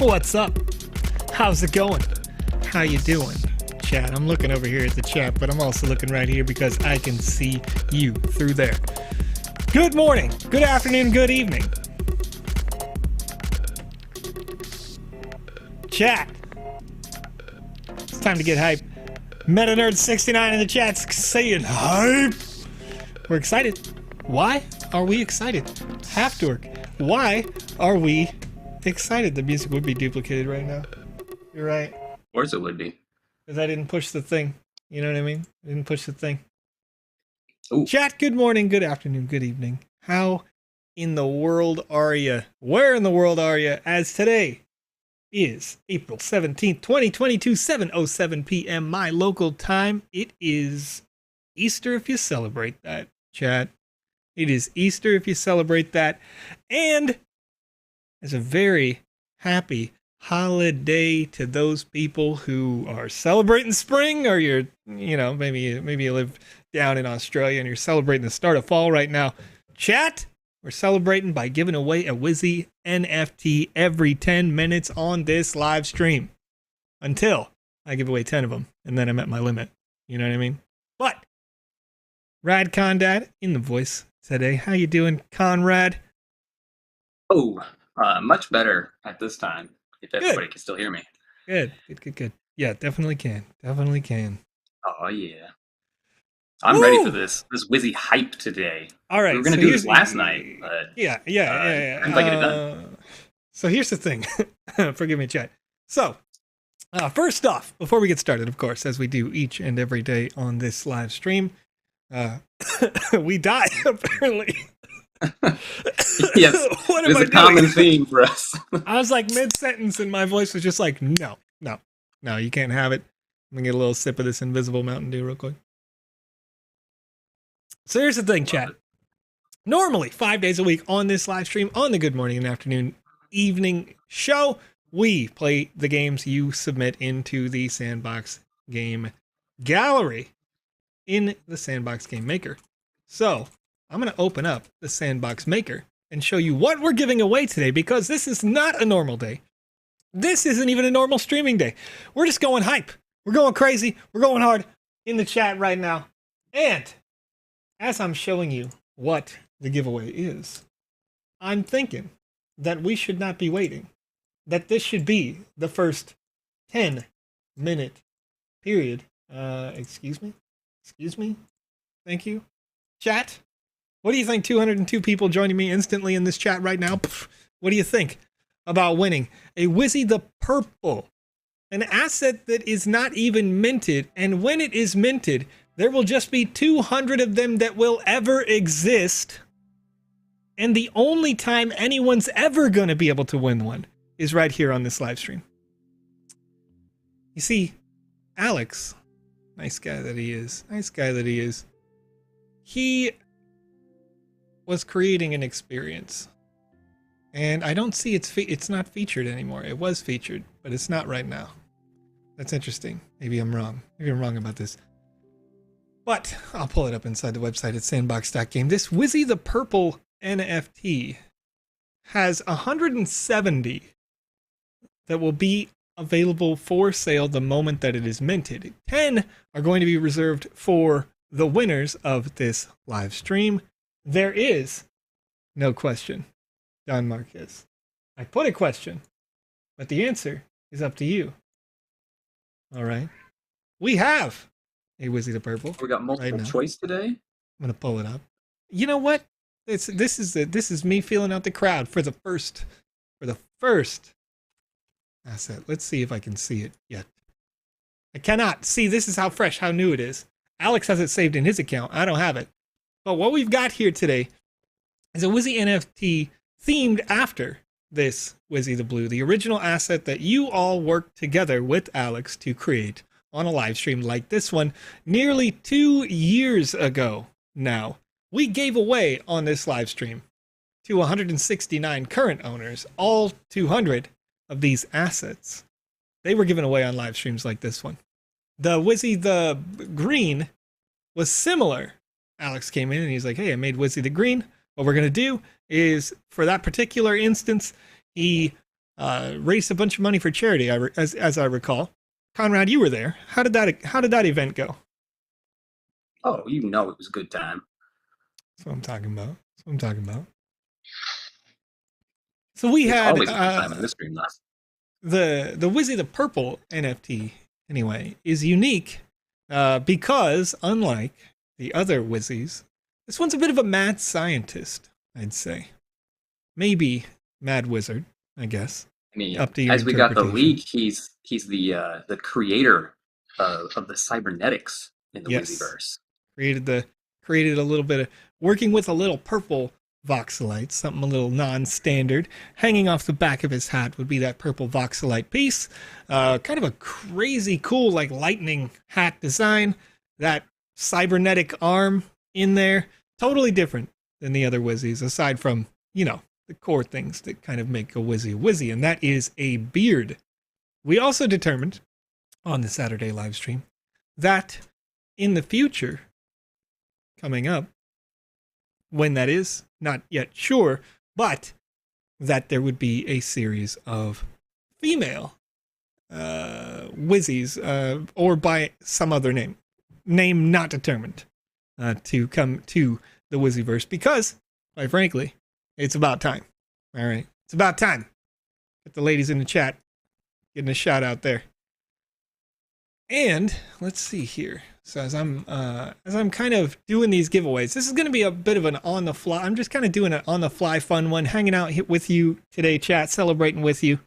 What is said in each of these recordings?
What's up? How's it going? How you doing, chat? I'm looking over here at the chat, but I'm also looking right here because I can see you through there. Good morning, good afternoon, good evening. Chat. It's time to get hype. MetaNerd69 in the chat's saying hype. We're excited. Why are we excited? Have to work. Why are we excited? The music would be duplicated right now. You're right. Of course it would be. Because I didn't push the thing. You know what I mean? I didn't push the thing. Ooh. Chat, good morning, good afternoon, good evening. How in the world are you? Where in the world are you? As today is April 17th, 2022, 7:07 p.m. my local time. It is Easter if you celebrate that, chat. It is Easter if you celebrate that. And it's a very happy holiday to those people who are celebrating spring, or you're, maybe you live down in Australia and you're celebrating the start of fall right now. Chat, we're celebrating by giving away a Wizzy NFT every 10 minutes on this live stream until I give away 10 of them, and then I'm at my limit. You know what I mean? Rad Condad in the voice today. How you doing, Conrad? Oh, much better at this time, if Good. everybody can still hear me. Good. Yeah, definitely can. Definitely can. Oh, yeah. I'm ready for Woo! this Wizzy hype today. All We were right, going so to do here's this last night, but couldn't quite get it done. So here's the thing. Forgive me, chat. So, first off, before we get started, of course, as we do each and every day on this live stream, we die apparently. Yes, What am it's I a common doing? theme for us. I was like mid-sentence and my voice was just like, no, you can't have it. I'm gonna get a little sip of this invisible Mountain Dew real quick. So here's the thing, chat. Normally, 5 days a week on this live stream, on the Good Morning and Afternoon Evening show, we play the games you submit into the Sandbox Game Gallery in the Sandbox Game Maker. So I'm going to open up the Sandbox Maker and show you what we're giving away today, because this is not a normal day. This isn't even a normal streaming day. We're just going hype. We're going crazy. We're going hard in the chat right now. And as I'm showing you what the giveaway is, I'm thinking that we should not be waiting. That this should be the first 10-minute period. Excuse me. Thank you. Chat, what do you think? 202 people joining me instantly in this chat right now. What do you think about winning a Wizzy the Purple? An asset that is not even minted, and when it is minted, there will just be 200 of them that will ever exist. And the only time anyone's ever going to be able to win one is right here on this live stream. You see, Alex, nice guy that he is, he was creating an experience. And I don't see it's not featured anymore. It was featured, but it's not right now. That's interesting. Maybe I'm wrong. Maybe I'm wrong about this. But I'll pull it up inside the website at sandbox.game. This Wizzy the Purple NFT has 170 that will be available for sale the moment that it is minted. 10 are going to be reserved for the winners of this live stream. There is no question, Don Marquez. I put a question, but the answer is up to you. All right. We have a Wizzy the Purple. We got multiple choice today. I'm going to pull it up. You know what? This is me feeling out the crowd for the first asset. Let's see if I can see it yet. I cannot. See, this is how fresh, how new it is. Alex has it saved in his account. I don't have it. But what we've got here today is a Wizzy NFT themed after this Wizzy the Blue, the original asset that you all worked together with Alex to create on a live stream like this one nearly 2 years ago now. We gave away on this live stream to 169 current owners, all 200 of these assets. They were given away on live streams like this one. The Wizzy the Green was similar. Alex came in and he's like, hey, I made Wizzy the Green. What we're going to do is, for that particular instance, he raised a bunch of money for charity, as I recall. Conrad, you were there. How did that event go? Oh, it was a good time. That's what I'm talking about. So we had always a good time in this stream. The Wizzy the Purple NFT, anyway, is unique because, unlike the other Wizzies, this one's a bit of a mad scientist, I'd say. Maybe mad wizard, I guess. I mean, up to your as we got the leak, he's the creator of the cybernetics in the Wizzyverse. Created a little bit of working with a little purple voxelite, something a little non-standard. Hanging off the back of his hat would be that purple voxelite piece. Kind of a crazy cool, like lightning hat design. That cybernetic arm in there, totally different than the other Wizzies, aside from, the core things that kind of make a Wizzy, and that is a beard. We also determined on the Saturday live stream that in the future, coming up, when that is, not yet sure, but that there would be a series of female Wizzies, or by some other name not determined. to come to the Wizzyverse because, quite frankly, it's about time. All right, it's about time. Get the ladies in the chat getting a shout out there. And let's see here. So as I'm kind of doing these giveaways, this is going to be a bit of an on the fly. I'm just kind of doing an on the fly fun one, hanging out with you today, chat, celebrating with you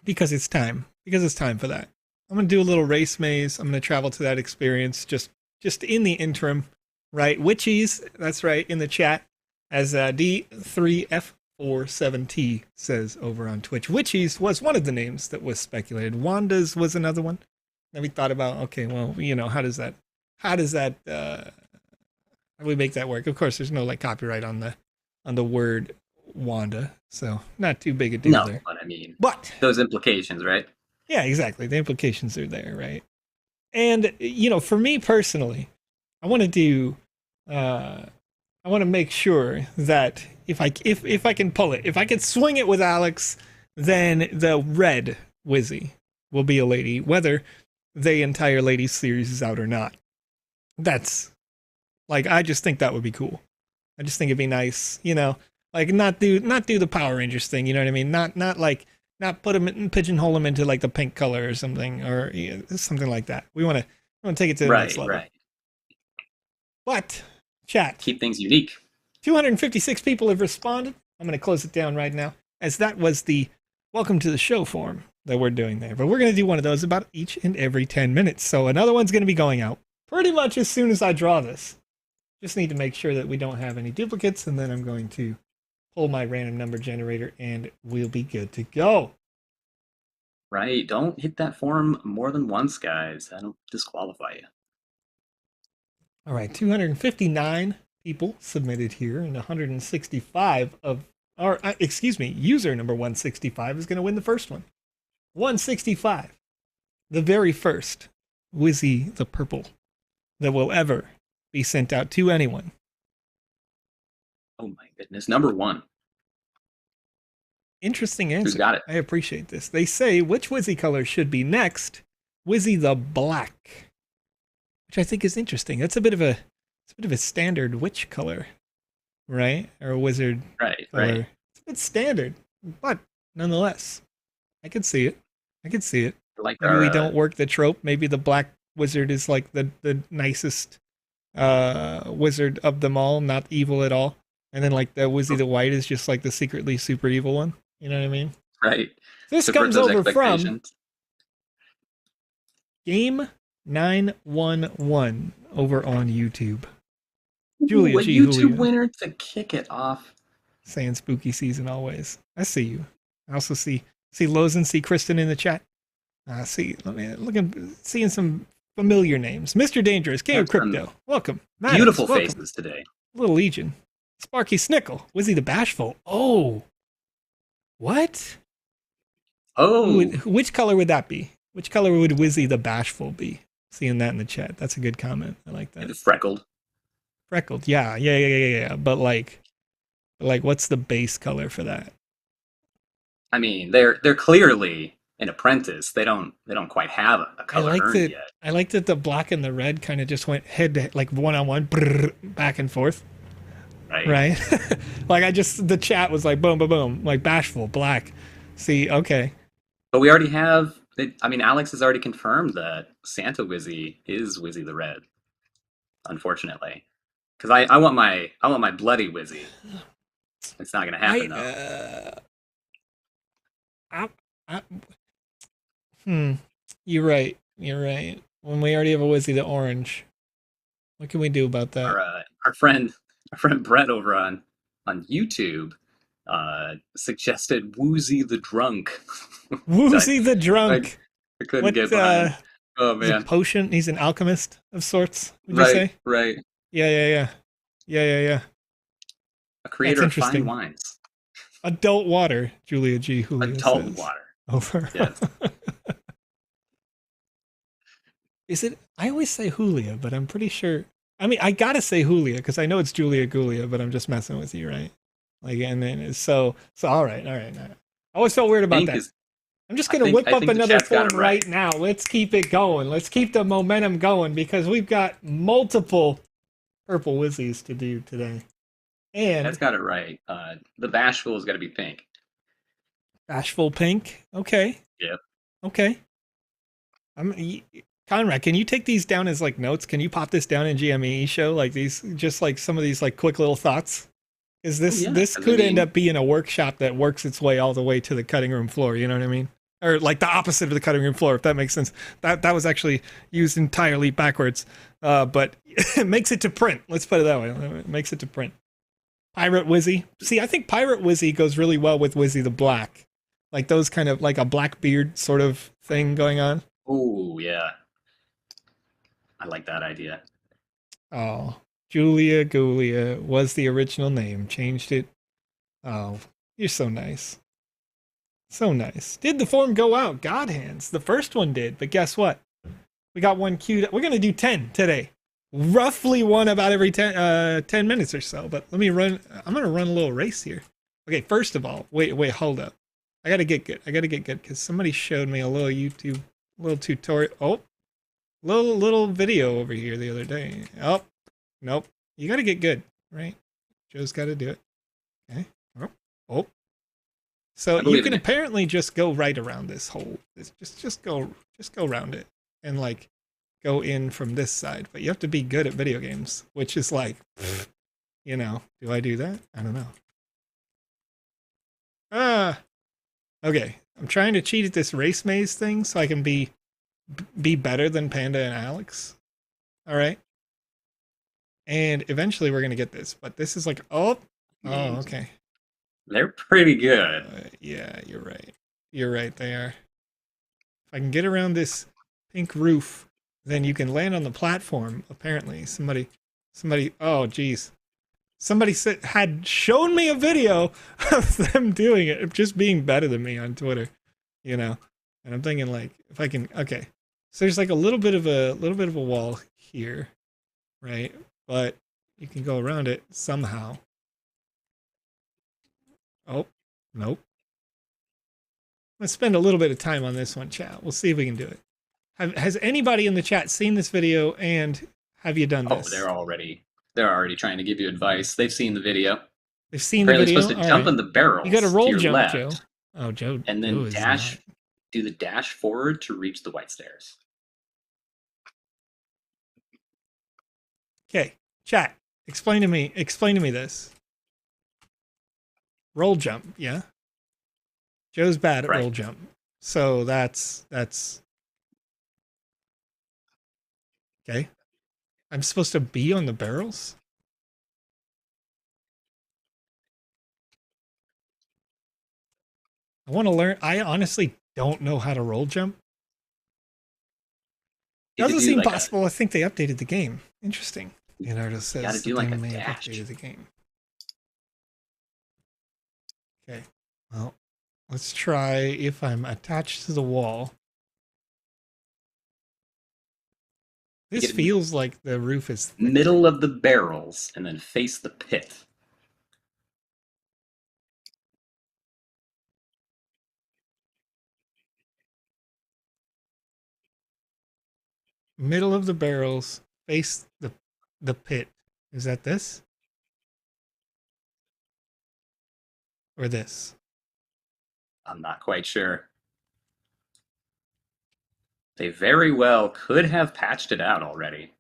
because it's time. Because it's time for that. I'm going to do a little race maze. I'm going to travel to that experience just in the interim, right? Witchies, that's right, in the chat, as D3F47T says over on Twitch. Witchies was one of the names that was speculated. Wanda's was another one. Then we thought about, okay, well, you know, how do we make that work? Of course, there's no like copyright on the word Wanda, so not too big a deal there. But I mean, but those implications, right? Yeah, exactly. The implications are there, right? And you know, for me personally, I want to make sure that if I can pull it, if I can swing it with Alex, then the red Wizzy will be a lady, whether the entire ladies series is out or not. That's like, I just think that would be cool. I just think it'd be nice, you know, like not do the Power Rangers thing, you know what I mean? Not put them in, pigeonhole them into like the pink color or something, or something like that. We want to take it to the next level. Right. But chat, keep things unique. 256 people have responded. I'm going to close it down right now, as that was the welcome to the show form that we're doing there. But we're going to do one of those about each and every 10 minutes. So another one's going to be going out pretty much as soon as I draw this. Just need to make sure that we don't have any duplicates, and then I'm going to pull my random number generator and we'll be good to go. Right. Don't hit that form more than once, guys. That'll disqualify you. All right. 259 people submitted here, and 165 of our, user number 165 is going to win the first one. 165. The very first Wizzy the Purple that will ever be sent out to anyone. Oh my goodness. Number one. Interesting answer. Who's got it? I appreciate this. They say, which Wizzy color should be next? Wizzy the Black. Which I think is interesting. That's a bit of a standard witch color, right? Or a wizard color. Right. It's a bit standard, but nonetheless, I could see it. Like maybe we don't work the trope. Maybe the black wizard is like the nicest wizard of them all, not evil at all. And then like the Wizzy the White is just like the secretly super evil one. You know what I mean? Right. This comes over from Game 911 over on YouTube. Julia G. YouTube winner to kick it off. Saying spooky season always. I see you. I also see Lozen, see Kristen in the chat. Seeing some familiar names. Mr. Dangerous, King of Crypto. Welcome. Maddox, beautiful welcome. Faces today. Little Legion. Sparky Snickle. Wizzy the Bashful. Oh. What? Oh. Which color would that be? Which color would Wizzy the Bashful be? Seeing that in the chat. That's a good comment. I like that. It's freckled. Freckled. Yeah. But like what's the base color for that? I mean, they're clearly an apprentice. They don't quite have a color earned yet. I like that the black and the red kind of just went head to head, like one-on-one, back and forth. Right? Like the chat was like boom, boom, boom, like Bashful, black. See, okay. But we already have, Alex has already confirmed that Santa Wizzy is Wizzy the Red, unfortunately. Because I want my bloody Wizzy. It's not going to happen, though. You're right. When we already have a Wizzy the Orange, what can we do about that? Our friend Brett over on YouTube suggested Woozy the Drunk. Woozy the Drunk. I couldn't get behind. Oh man, he's a potion. He's an alchemist of sorts. Would you say? Right. Yeah. A creator of fine wines. Adult water. Julia G. Julia Adult says. Water. Over. Yes. Is it? I always say Julia, but I'm pretty sure. I mean, I gotta say Julia because I know it's Julia Gulia, but I'm just messing with you, right? Like, and then so all right. I always felt weird about that. I'm just gonna whip up another form right now. Let's keep it going. Let's keep the momentum going because we've got multiple purple Wizzies to do today. And that's got it right. The bashful has got to be pink. bashful pink. Okay. Yep. Okay. Conrad, can you take these down as like notes? Can you pop this down in GMAE show? Like these, just like some of these like quick little thoughts? Is this could end up being a workshop that works its way all the way to the cutting room floor, you know what I mean? Or like the opposite of the cutting room floor, if that makes sense. That was actually used entirely backwards. But it makes it to print. Let's put it that way. It makes it to print. Pirate Wizzy. See, I think Pirate Wizzy goes really well with Wizzy the Black. Like those kind of like a black beard sort of thing going on. Oh, yeah. I like that idea. Oh, Julia Gulia was the original name. Changed it. Oh, you're so nice. So nice. Did the form go out? God hands. The first one did, but guess what? We got one queued. We're going to do 10 today. Roughly one about every 10 minutes or so. But let me run. I'm going to run a little race here. Okay, first of all, wait, hold up. I got to get good. Because somebody showed me a little YouTube, little tutorial. Oh, little video over here the other day. Oh, nope. You got to get good, right? Joe's got to do it. Okay. Oh. So you can apparently just go right around this hole. Just go around it and like go in from this side. But you have to be good at video games, which is like, you know, do I do that? I don't know. Okay. I'm trying to cheat at this race maze thing so I can be better than Panda and Alex. All right. And eventually we're going to get this, but this is like, oh, okay. They're pretty good. Yeah, you're right. You're right, they are. If I can get around this pink roof, then you can land on the platform, apparently. Somebody, oh, geez. Somebody had shown me a video of them doing it, just being better than me on Twitter, you know? And I'm thinking, like, if I can, okay. So there's like a little bit of a wall here, right? But you can go around it somehow. Oh, nope. Let's spend a little bit of time on this one, chat. We'll see if we can do it. Has anybody in the chat seen this video, and have you done this? Oh, they're already trying to give you advice. They've seen the video. They've seen the video. Supposed to jump in the barrels. You got to roll jump, left, Joe. Oh, Joe. And then do the dash forward to reach the white stairs. Okay, chat. Explain to me this. Roll jump, yeah. Joe's bad at roll jump. So that's okay. I'm supposed to be on the barrels? I want to learn. I honestly don't know how to roll jump. Doesn't seem like possible. I think they updated the game. Interesting. Leonardo says they may have updated the game. Okay. Well, let's try if I'm attached to the wall. This feels like the roof is thick. Middle of the barrels and then face the pit. Middle of the barrels, face the pit. Is that this? Or this? I'm not quite sure. They very well could have patched it out already.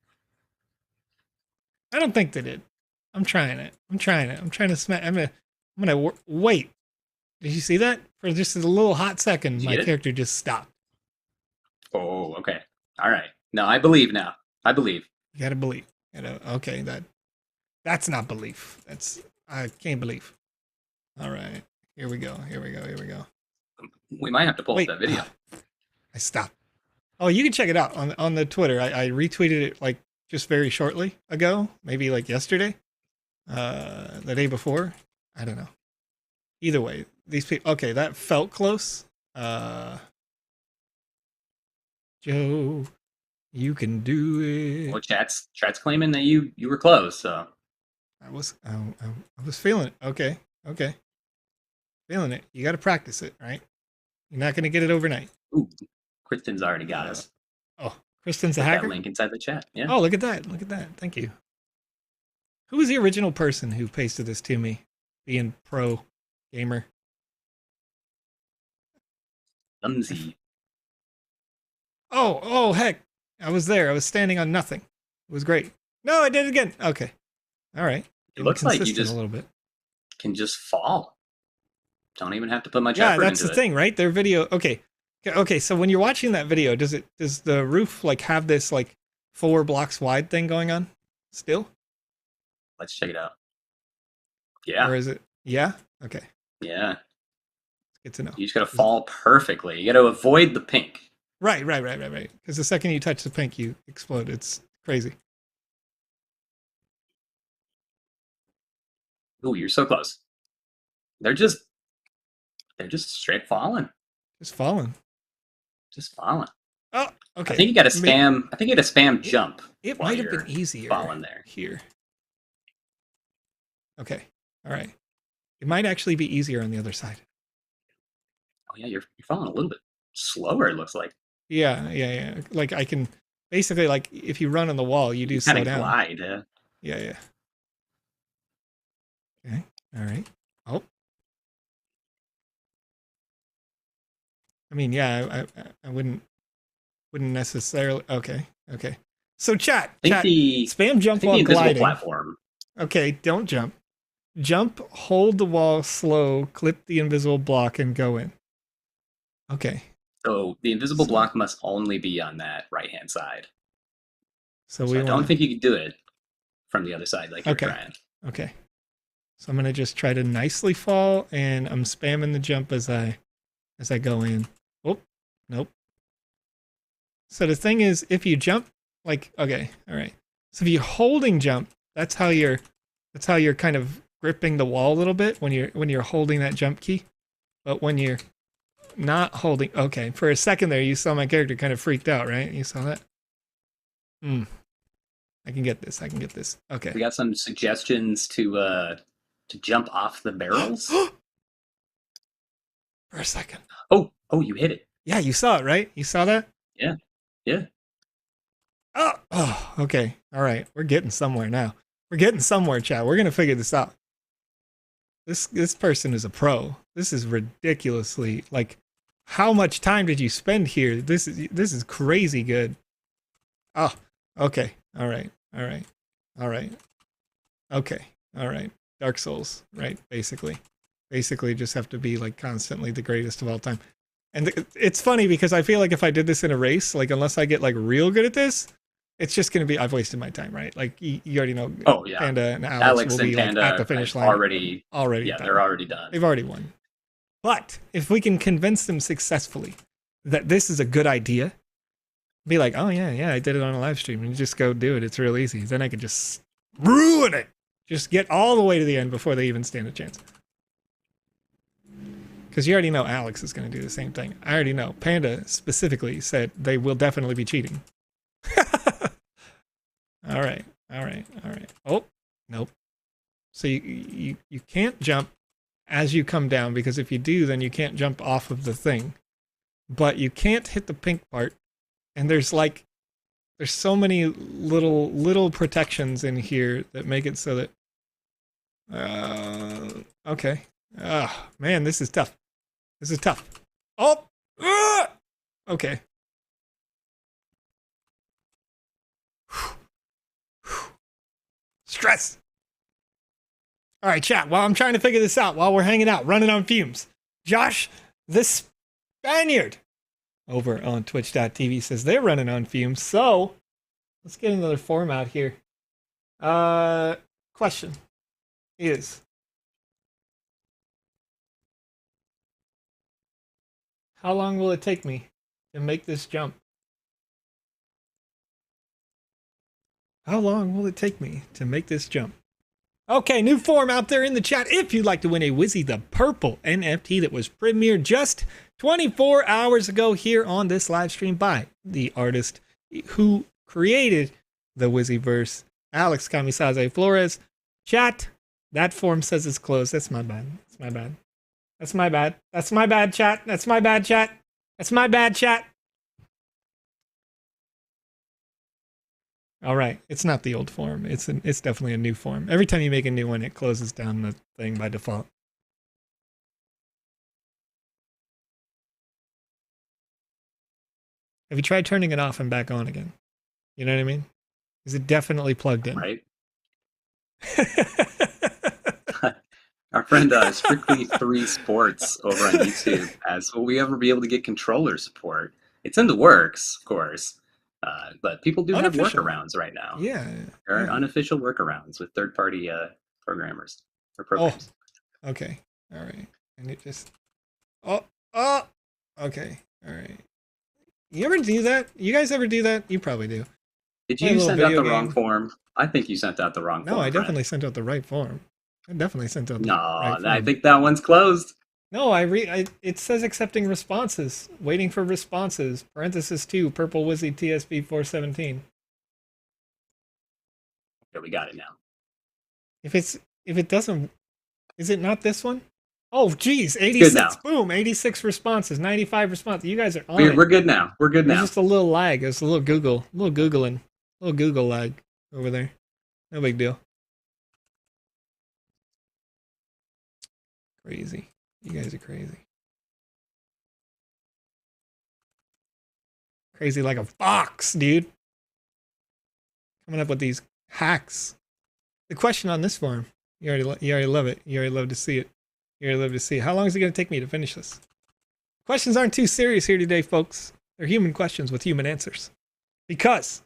I don't think they did. I'm trying it. I'm trying to smack. I'm gonna wait. Did you see that? For just a little hot second, my character just stopped. Oh, okay. All right. No, I believe now. I believe. You gotta believe. Okay, that's not belief. I can't believe. All right. Here we go. We might have to pull up that video. I stopped. Oh, you can check it out on the Twitter. I retweeted it like just very shortly ago, maybe like yesterday, the day before. I don't know. Either way, these people. Okay, that felt close. Joe, you can do it. Well, chat's claiming that you were close. So I was feeling it. Okay. Feeling it. You got to practice it, right? You're not going to get it overnight. Ooh, Kristen's already got us. Oh, Kristen's a hacker? That link inside the chat. Yeah. Oh, look at that. Thank you. Who was the original person who pasted this to me? Being pro gamer. Clumsy. Oh, heck. I was there. I was standing on nothing. It was great. No, I did it again. Okay. All right. It looks like you just a little bit. Can just fall. Don't even have to put much effort into it. Yeah, that's the thing, right? Their video. Okay. So when you're watching that video, does the roof like have this like 4 blocks wide thing going on still? Let's check it out. Yeah. Or is it? Yeah. Okay. Yeah. It's good to know. You just gotta fall perfectly. You gotta avoid the pink. Right. Because the second you touch the pink, you explode. It's crazy. Ooh, you're so close. They're just straight falling. Just falling. Oh, okay. I think you gotta spam. I think you gotta spam jump. It might have been easier falling there. Here. Okay. All right. It might actually be easier on the other side. Oh yeah, you're falling a little bit slower. It looks like. Yeah. Like I can basically like if you run on the wall, you do slow down. Glide. Yeah. Okay. All right. Oh. I mean, yeah, I wouldn't necessarily. Okay. So chat. Spam jump while gliding. Platform. Okay, don't jump. Jump, hold the wall slow, clip the invisible block, and go in. Okay. So the invisible block must only be on that right-hand side. So I don't think you can do it from the other side like you're trying. Okay. So I'm gonna just try to nicely fall, and I'm spamming the jump as I go in. Oh, nope. So the thing is, if you jump, like, okay, all right. So if you're holding jump, that's how you're kind of gripping the wall a little bit when you're holding that jump key. But when you're not holding, okay, for a second there, you saw my character kind of freaked out, right? You saw that? I can get this. Okay. We got some suggestions to jump off the barrels. For a second. Oh, you hit it. Yeah, you saw it, right? You saw that? Yeah. Oh, okay. All right. We're getting somewhere now. We're getting somewhere, chat. We're going to figure this out. This person is a pro. This is ridiculously, like, how much time did you spend here? This is crazy good. Oh, okay. All right. Okay. All right. Dark Souls, right? Basically just have to be like constantly the greatest of all time. And it's funny because I feel like if I did this in a race, like unless I get like real good at this, it's just going to be, I've wasted my time, right? Like you already know. Oh yeah. Panda and Alex will be like at the finish line. Already yeah, done. They're already done. They've already won. But if we can convince them successfully that this is a good idea, be like, oh yeah, I did it on a live stream, and just go do it. It's real easy. Then I could just ruin it. Just get all the way to the end before they even stand a chance. Because you already know Alex is going to do the same thing. I already know. Panda specifically said they will definitely be cheating. All right. Oh, nope. So you can't jump as you come down, because if you do, then you can't jump off of the thing. But you can't hit the pink part. And there's so many little protections in here that make it so that okay. Man, this is tough. Oh! Okay. Stress. All right, chat. While I'm trying to figure this out, while we're hanging out, running on fumes, Josh, the Spaniard, over on twitch.tv says they're running on fumes. So let's get another form out here. Question is, how long will it take me to make this jump? How long will it take me to make this jump? Okay, new form out there in the chat. If you'd like to win a Wizzy the Purple NFT that was premiered just 24 hours ago here on this live stream by the artist who created the Wizzyverse, Alex Florez. Chat, that form says it's closed. That's my bad. Chat. All right, it's not the old form. It's definitely a new form. Every time you make a new one, it closes down the thing by default. Have you tried turning it off and back on again? You know what I mean? Is it definitely plugged in? Right. Our friend Strictly 3 Sports over on YouTube asks, will we ever be able to get controller support? It's in the works, of course, but people do have workarounds right now. Yeah. There are unofficial workarounds with third-party programmers or programs. Oh, okay. All right. And it just... Oh! Okay. All right. You ever do that? You guys ever do that? You probably do. Did you send out the wrong form? I think you sent out the wrong form. No, I definitely sent out the right form. I definitely sent out the right form. No, I think that one's closed. No, it says accepting responses. Waiting for responses. Parenthesis 2, Purple Wizzy TSB 417. Okay, we got it now. If it doesn't, is it not this one? Oh, geez, 86. Boom, 86 responses, 95 responses. You guys are on it. We're good now. We're good now. There's just a little lag. There's a little Google lag over there. No big deal. Crazy. You guys are crazy. Crazy like a fox, dude. Coming up with these hacks. The question on this forum, you already love it. You already love to see it. You already love to see it. How long is it going to take me to finish this? Questions aren't too serious here today, folks. They're human questions with human answers. Because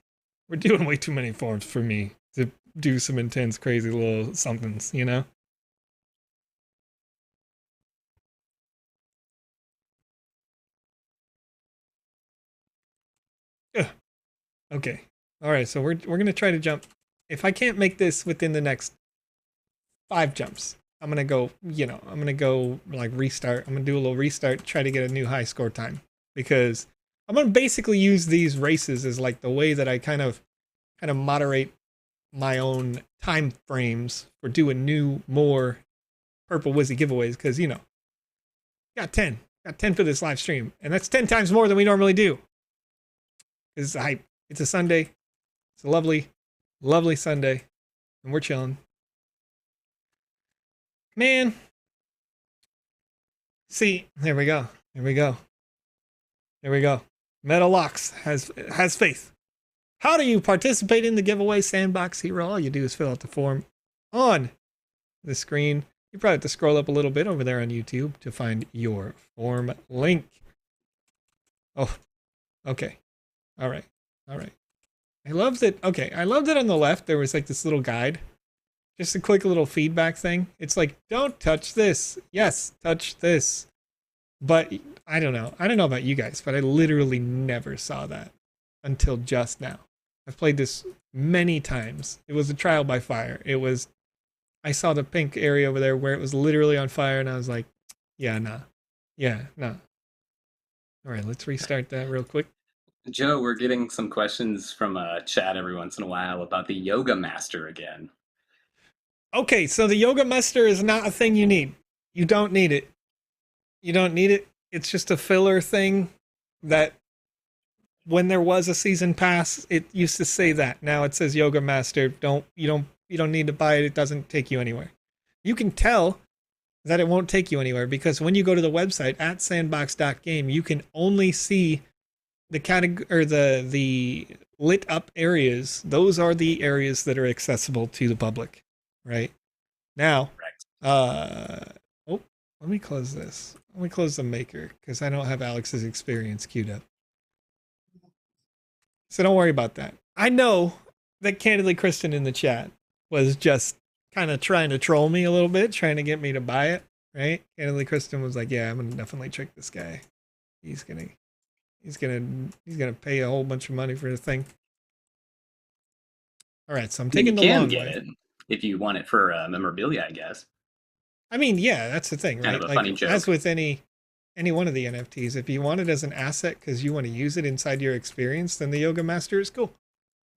we're doing way too many forums for me to do some intense, crazy little somethings, you know? Ugh. Okay. All right, so we're going to try to jump. If I can't make this within the next 5 jumps, I'm going to go, I'm going to go like restart. I'm going to do a little restart, try to get a new high score time. Because I'm going to basically use these races as like the way that I kind of moderate my own time frames for doing new, more Purple Wizzy giveaways. Because, got 10 for this live stream. And that's 10 times more than we normally do. It's hype. It's a Sunday. It's a lovely, lovely Sunday. And we're chilling. Man. See, there we go. There we go. There we go. Metalocks has faith. How do you participate in the giveaway, Sandbox Hero? All you do is fill out the form on the screen. You probably have to scroll up a little bit over there on YouTube to find your form link. Oh, okay. All right. All right. I love that. Okay. I love that on the left there was like this little guide. Just a quick little feedback thing. It's like, don't touch this. Yes, touch this. But I don't know. I don't know about you guys, but I literally never saw that until just now. I've played this many times. It was a trial by fire. I saw the pink area over there where it was literally on fire, and I was like, yeah, nah. Yeah, nah. All right, let's restart that real quick. Joe, we're getting some questions from chat every once in a while about the Yoga Master again. Okay, so the Yoga Master is not a thing you need. You don't need it. You don't need it. It's just a filler thing that when there was a season pass, it used to say that. Now it says Yoga Master. You don't need to buy it. It doesn't take you anywhere. You can tell that it won't take you anywhere because when you go to the website at sandbox.game, you can only see the category or the lit up areas. Those are the areas that are accessible to the public, right? Now, let me close this. Let me close the maker because I don't have Alex's experience queued up. So don't worry about that. I know that Candidly Kristen in the chat was just kind of trying to troll me a little bit, trying to get me to buy it, right? Candidly Kristen was like, yeah, I'm going to definitely trick this guy. He's going to pay a whole bunch of money for the thing. All right, so I'm taking the long way. It if you want it for memorabilia, I guess. I mean, yeah, that's the thing, right? Kind of a funny joke. As with any one of the NFTs, if you want it as an asset because you want to use it inside your experience, then the Yoga Master is cool.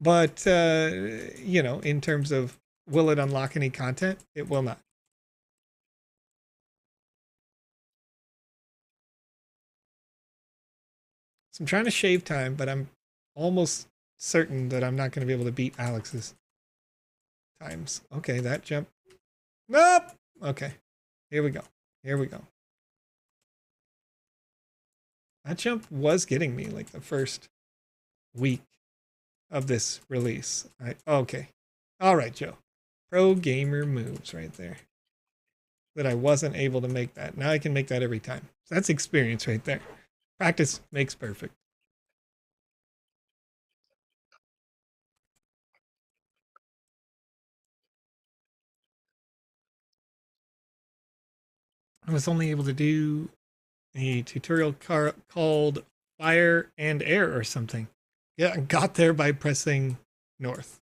But, in terms of will it unlock any content, it will not. So I'm trying to shave time, but I'm almost certain that I'm not going to be able to beat Alex's times. Okay, that jump. Nope. Okay, here we go. Here we go. That jump was getting me like the first week of this release. Okay. All right, Joe. Pro gamer moves right there. That I wasn't able to make that. Now I can make that every time. So that's experience right there. Practice makes perfect. I was only able to do a tutorial called Fire and Air or something. Yeah, I got there by pressing north.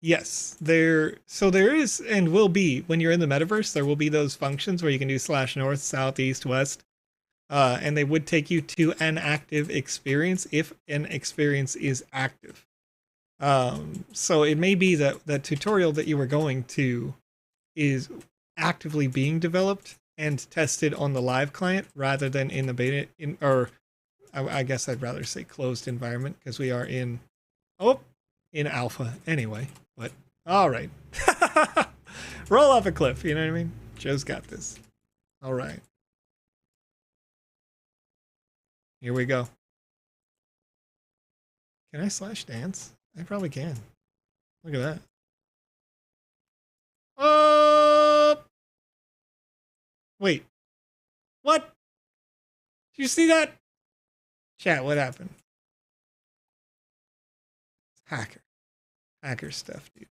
Yes, there is and will be, when you're in the metaverse, there will be those functions where you can do /north, south, east, west. And they would take you to an active experience if an experience is active. So it may be that that tutorial that you were going to is actively being developed and tested on the live client rather than in the beta, or I guess I'd rather say closed environment because we are in alpha anyway. But all right, roll off a cliff. You know what I mean? Joe's got this. All right, here we go. Can I /dance? I probably can. Look at that. Oh! Wait. What? Did you see that? Chat, what happened? Hacker. Hacker stuff, dude.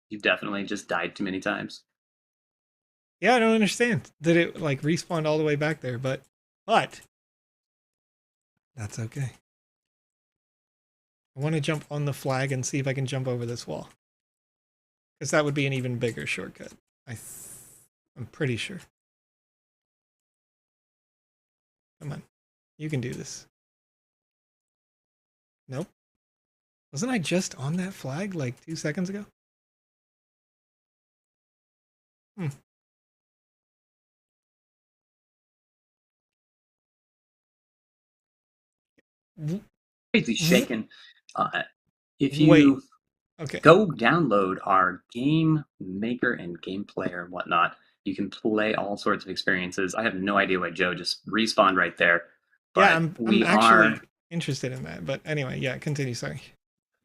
You've definitely just died too many times. Yeah, I don't understand that it like respawned all the way back there, but that's okay. I want to jump on the flag and see if I can jump over this wall. Because that would be an even bigger shortcut. I'm pretty sure. Come on. You can do this. Nope. Wasn't I just on that flag like 2 seconds ago? Crazy shaking. If you go download our game maker and game player and whatnot, you can play all sorts of experiences. I have no idea why Joe just respawned right there. But yeah, I'm actually interested in that. But anyway, yeah, continue. Sorry.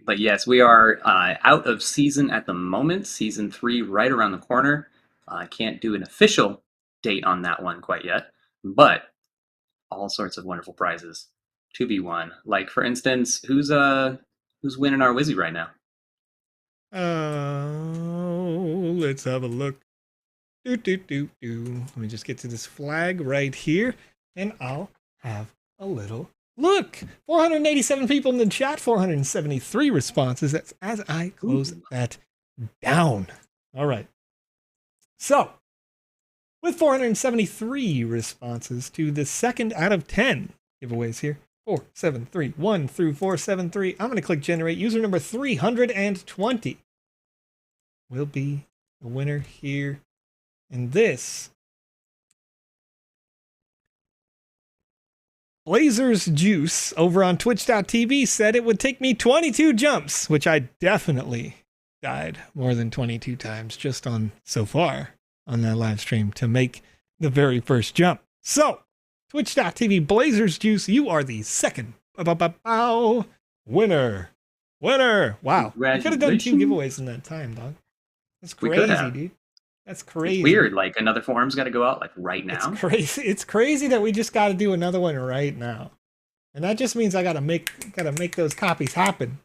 But yes, we are out of season at the moment. Season 3 right around the corner. I can't do an official date on that one quite yet, but all sorts of wonderful prizes to be won. Like for instance, who's winning our Wizzy right now? Let's have a look. Let me just get to this flag right here, and I'll have a little look. 487 people in the chat, 473 responses. That's as I close that down. All right. So, with 473 responses to the second out of 10 giveaways here, 4731 through 473, I'm going to click generate. User number 320 will be the winner here. And this Blazers Juice over on twitch.tv said it would take me 22 jumps, which I definitely died more than 22 times just on so far on that live stream to make the very first jump. So, twitch.tv Blazers Juice, you are the second winner. Wow. We could have done 2 giveaways in that time, dog. That's crazy, dude. That's crazy. It's weird. Like another forum's got to go out like right now. It's crazy. It's crazy that we just got to do another one right now, and that just means I gotta make those copies happen.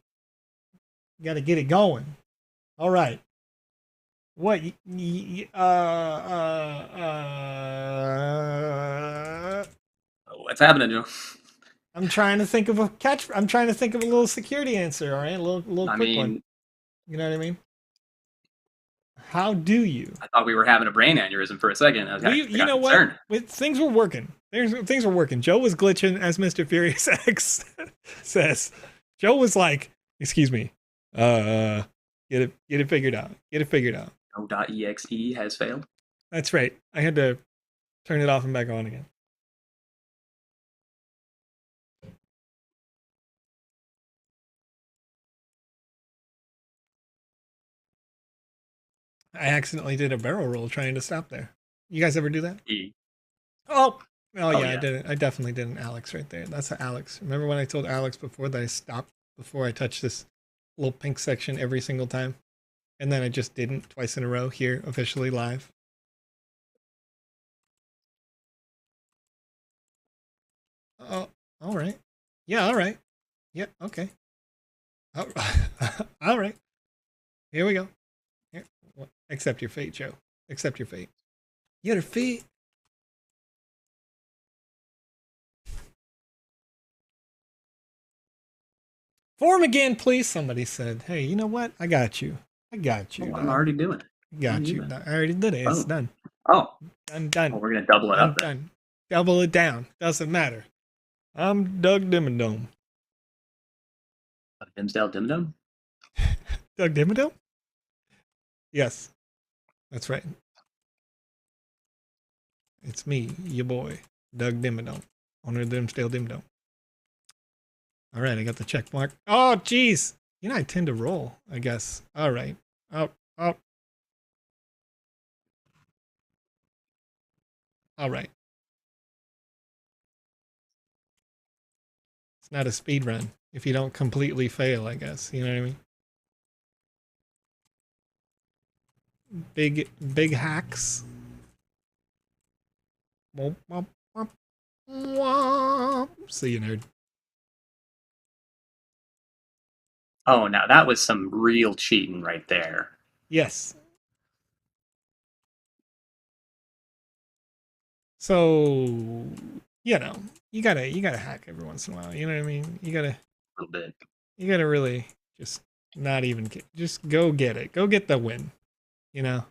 Got to get it going. All right. What? What's happening, Joe? I'm trying to think of a catch. I'm trying to think of a little security answer. All right, a little quick one. You know what I mean? How do you? I thought we were having a brain aneurysm for a second. You know what? Things were working. Things were working. Joe was glitching, as Mr. Furious X says. Joe was like, "Excuse me, get it figured out. Get it figured out." No.exe has failed. That's right. I had to turn it off and back on again. I accidentally did a barrel roll trying to stop there. You guys ever do that? Oh yeah, I did it. I definitely did an Alex right there. That's an Alex. Remember when I told Alex before that I stopped before I touched this little pink section every single time? And then I just didn't twice in a row here, officially live. Oh, all right. Yeah, all right. Yep, okay. Oh, all right. Here we go. Here. Accept your fate, Joe. Accept your fate. Your fate. Form again, please. Somebody said, hey, you know what? I got you. I got you. Oh, I'm already doing it. Got you. I already did it. It's done. Oh. Done. Well, we're going to double it up. Done. Double it down. Doesn't matter. I'm Doug Dimmadome. Dimsdale Dimmadome? Doug Dimmadome? Yes. That's right. It's me, your boy, Doug Dimmadome. Owner of Dimsdale Dimmadome. All right, I got the check mark. Oh, jeez. You know, I tend to roll, I guess. All right. Oh. All right. It's not a speed run if you don't completely fail, I guess. You know what I mean? Big hacks. See you, nerd. Oh, now that was some real cheating right there. Yes. So, you know, you gotta hack every once in a while. You know what I mean? You gotta a little bit. You gotta really just not even just go get it. Go get the win. You know.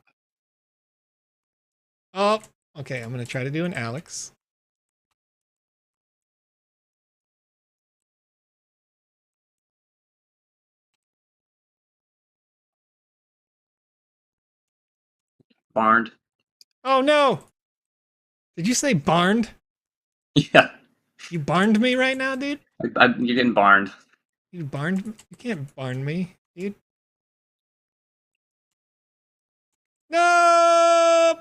Oh, okay. I'm gonna try to do an Alex. Barned. Oh no! Did you say barned? Yeah. You barned me right now, dude? You're getting barned. You barned me? You can't barn me, dude. No!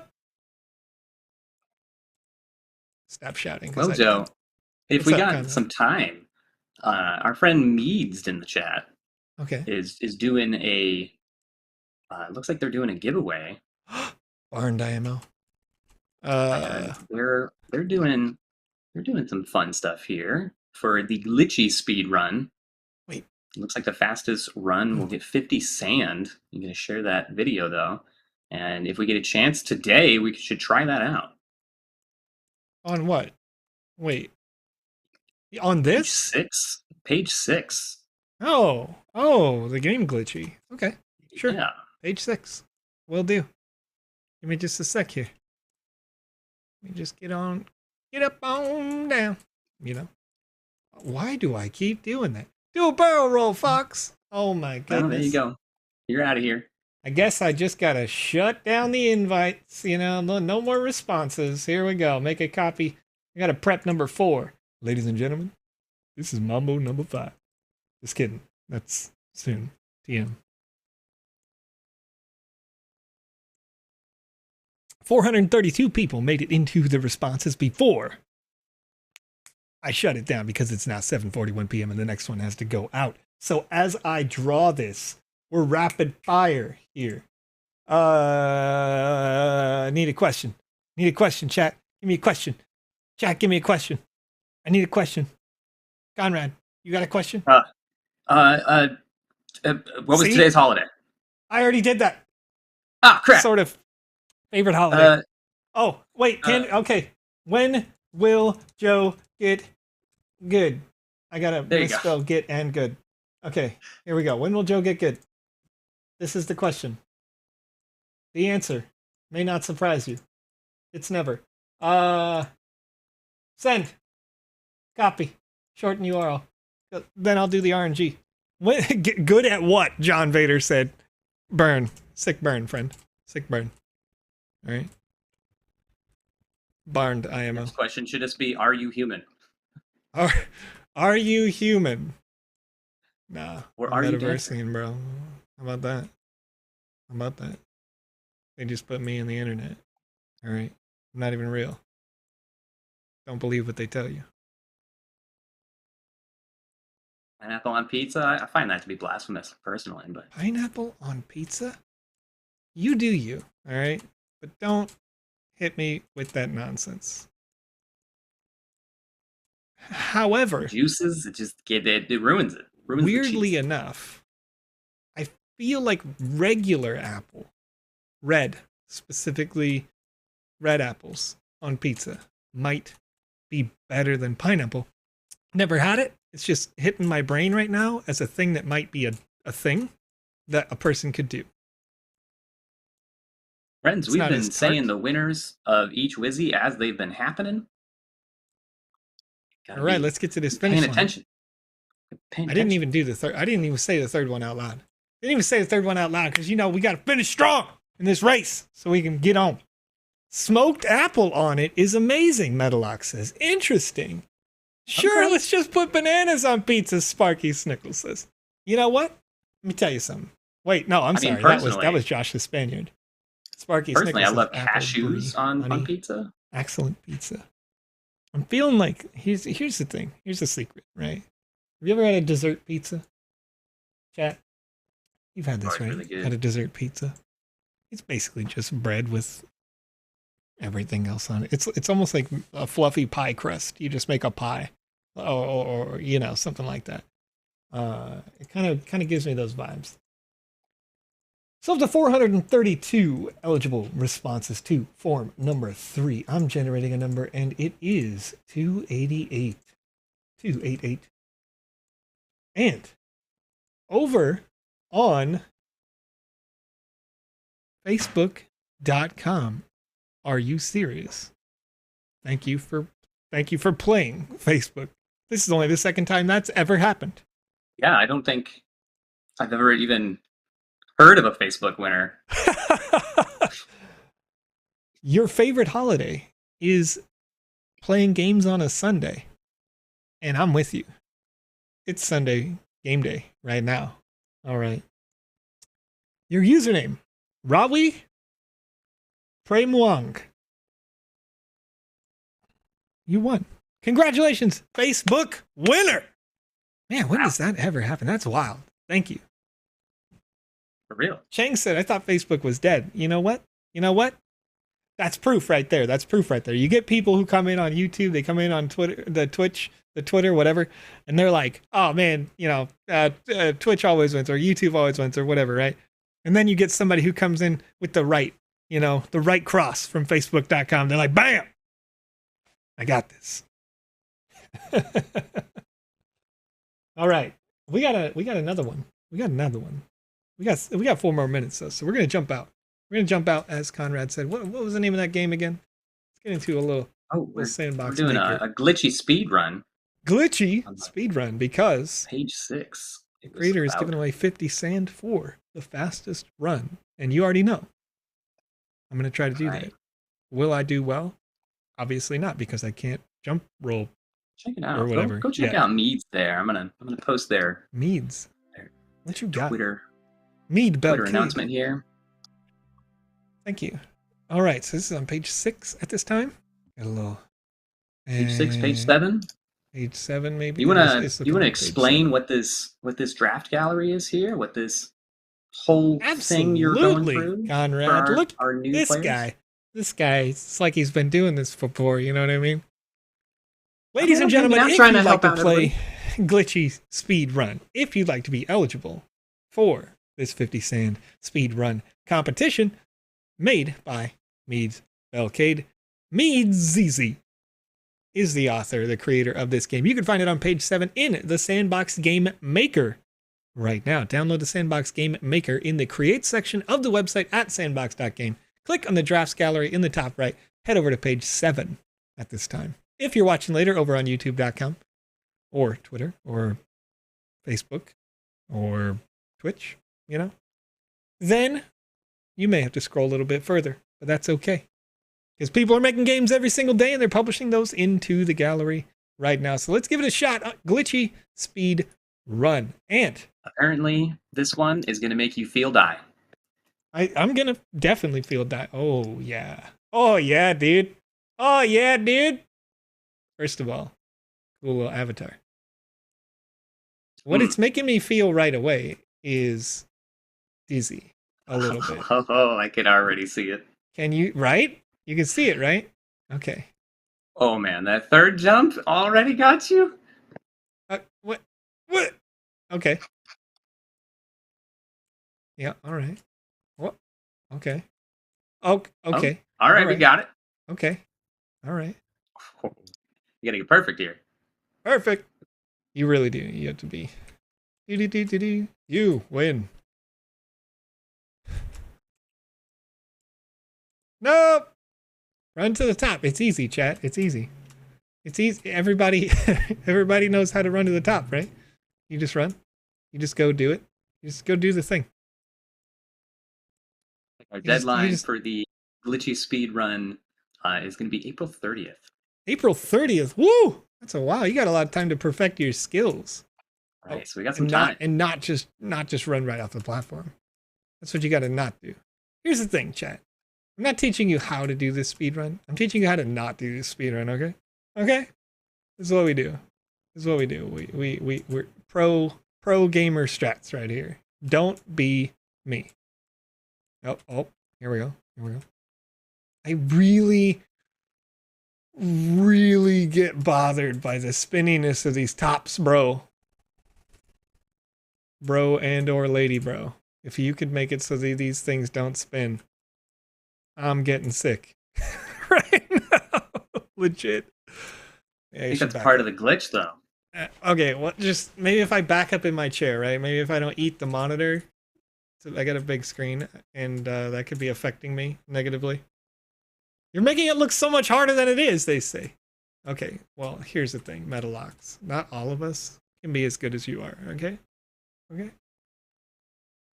Stop shouting. Well, Joe, if we got some time, our friend Meads in the chat is doing a looks like they're doing a giveaway. Barned IMO. They're doing some fun stuff here for the glitchy speed run. Wait. Looks like the fastest run will get 50 sand. I'm going to share that video though. And if we get a chance today, we should try that out. On what? Wait. On this? Page 6. Oh, the game glitchy. Okay, sure. Yeah. Page 6. Will do. Give me just a sec here. Let me just get up on down. You know. Why do I keep doing that? Do a barrel roll, Fox. Oh my goodness. Oh, there you go. You're out of here. I guess I just gotta shut down the invites. You know, no more responses. Here we go. Make a copy. I got a prep number 4. Ladies and gentlemen, this is Mambo number 5. Just kidding. That's soon. TM. 432 people made it into the responses before I shut it down because it's now 7:41 p.m. and the next one has to go out. So as I draw this, we're rapid fire here. Need a question. Need a question, chat. Give me a question. Chat, give me a question. I need a question. Conrad, you got a question? What was today's holiday? I already did that. Ah, crap. Sort of. Favorite holiday. Oh, wait. Okay. When will Joe get good? I gotta misspell get and good. Okay, here we go. When will Joe get good? This is the question. The answer may not surprise you. It's never. Send. Copy. Shorten URL. Then I'll do the RNG. Get good at what? John Vader said. Burn. Sick burn, friend. Sick burn. All right. Barned IMO. Next question should just be, are you human? Are you human? Nah. Or I'm are you metaversing, bro. How about that? How about that? They just put me in the internet. All right. I'm not even real. Don't believe what they tell you. Pineapple on pizza? I find that to be blasphemous, personally. But Pineapple on pizza? You do you, all right? But don't hit me with that nonsense. However, juices, it ruins it. Ruins weirdly enough, I feel like regular apple, red, specifically red apples on pizza, might be better than pineapple. Never had it. It's just hitting my brain right now as a thing that might be a thing that a person could do. Friends, we've been saying the winners of each Wizzy as they've been happening. All right, let's get to this finish line. Attention. I didn't even do the third. I didn't even say the third one out loud. Didn't even say the third one out loud because, you know, we got to finish strong in this race so we can get on. Smoked apple on it is amazing, Metalox says. Interesting. Sure, let's just put bananas on pizza, Sparky Snickles says. You know what? Let me tell you something. Wait, no, I'm sorry. That was Josh the Spaniard. Sparky Snickles says, I love cashews on pizza. Excellent pizza. I'm feeling like, here's the thing. Here's the secret, right? Have you ever had a dessert pizza? Chat? You've had this, right? Really had a dessert pizza. It's basically just bread with everything else on it. It's almost like a fluffy pie crust. You just make a pie, or you know, something like that. It kind of gives me those vibes. So up to 432 eligible responses to form number 3. I'm generating a number, and it is 288. 288. And over on Facebook.com. Are you serious? Thank you for playing, Facebook. This is only the second time that's ever happened. Yeah, I don't think I've ever even heard of a Facebook winner. Your favorite holiday is playing games on a Sunday. And I'm with you. It's Sunday game day right now. All right. Your username, Rawi Premuang. You won. Congratulations, Facebook winner. Man, when does that ever happen? That's wild. Thank you. For real. Chang said, I thought Facebook was dead. You know what? That's proof right there. You get people who come in on YouTube, they come in on Twitter, the Twitter, whatever, and they're like, oh man, you know, Twitch always wins, or YouTube always wins, or whatever, right? And then you get somebody who comes in with the right cross from Facebook.com. They're like, bam! I got this. All right. We got another one. We got 4 more minutes though, so we're gonna jump out. As Conrad said. What was the name of that game again? Let's get into a little Sandbox We're doing Maker. a glitchy speed run. Speed run because page 6. The creator is giving away 50 sand for the fastest run, and you already know I'm going to try to do that. Will I do well? Obviously not, because I can't jump roll. Check it out. Or whatever. Go check out Meads there. I'm gonna post their Meads. What you got? Twitter announcement here. Thank you. All right, so this is on page 6 at this time. Got a little. Page 6, page 7. Page 7, maybe. You wanna explain what this draft gallery is here? What this whole thing you're going through? Conrad, look our new this players? Guy. This guy, it's like he's been doing this before. You know what I mean? Ladies and gentlemen, if you'd like to play Glitchy Speed Run, if you'd like to be eligible for this 50 sand speed run competition made by Meads Belcade, Meadsy is the author, the creator of this game. You can find it on page 7 in the Sandbox Game Maker right now. Download the Sandbox Game Maker in the Create section of the website at sandbox.game. Click on the Drafts Gallery in the top right. Head over to page 7 at this time. If you're watching later over on youtube.com or Twitter or Facebook or Twitch, then you may have to scroll a little bit further, but that's okay. Because people are making games every single day and they're publishing those into the gallery right now. So let's give it a shot. Glitchy speed run. And apparently this one is going to make you feel die. I'm going to definitely feel die. Oh, yeah. Oh, yeah, dude. Oh, yeah, dude. First of all, cool little avatar. What it's making me feel right away is dizzy a little bit. Oh, I can already see it. Can you, right? You can see it, right? Okay. Oh, man, that third jump already got you? What? What? Okay. Yeah, all right. What? Okay. Oh, okay. Oh, all right, we got it. Okay. All right. Oh, you gotta get perfect here. Perfect. You really do. You have to be. You win. Nope. Run to the top. It's easy, chat. It's easy. It's easy. Everybody knows how to run to the top, right? You just run. You just go do it. You just go do the thing. Our deadline for the glitchy speed run is going to be April 30th. April 30th. Woo! That's a wow. You got a lot of time to perfect your skills. Right, so we got some time. And not just run right off the platform. That's what you got to not do. Here's the thing, chat. I'm not teaching you how to do this speed run. I'm teaching you how to not do this speed run, okay? Okay? This is what we do. This is what we do. We're pro gamer strats right here. Don't be me. Oh, here we go. Here we go. I really get bothered by the spinniness of these tops, bro. Bro and or lady bro. If you could make it so that these things don't spin, I'm getting sick right now. Legit. Yeah, I think that's part of the glitch, though. Okay, well, just maybe if I back up in my chair, right? Maybe if I don't eat the monitor. So I got a big screen, and that could be affecting me negatively. You're making it look so much harder than it is, they say. Okay, well, here's the thing, Metalox. Not all of us can be as good as you are, okay? Okay?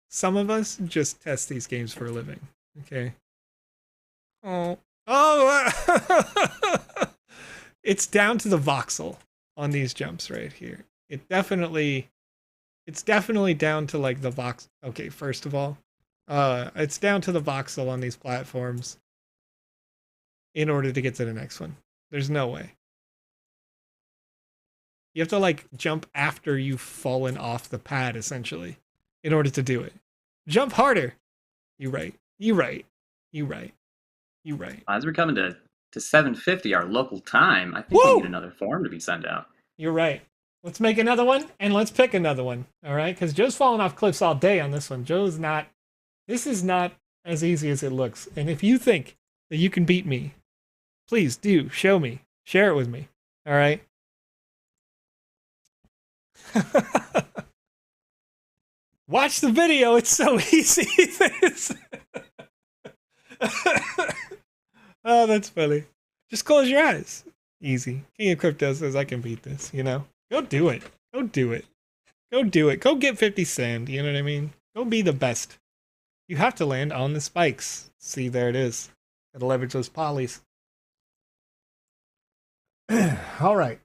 Some of us just test these games for a living, okay? Oh. It's down to the voxel on these jumps right here. It's definitely down to like the vox. Okay, first of all, it's down to the voxel on these platforms in order to get to the next one. There's no way. You have to like jump after you've fallen off the pad essentially in order to do it. Jump harder. You right. As we're coming to 7:50, our local time, I think we need another form to be sent out. You're right. Let's make another one, and let's pick another one, all right? Because Joe's falling off cliffs all day on this one. This is not as easy as it looks. And if you think that you can beat me, please do, show me. Share it with me, all right? Watch the video, it's so easy. Oh, that's funny. Just close your eyes. Easy. King of Crypto says I can beat this, you know? Go do it. Go do it. Go do it. Go get 50 sand, you know what I mean? Go be the best. You have to land on the spikes. See, there it is. Gotta leverage those polys. All right.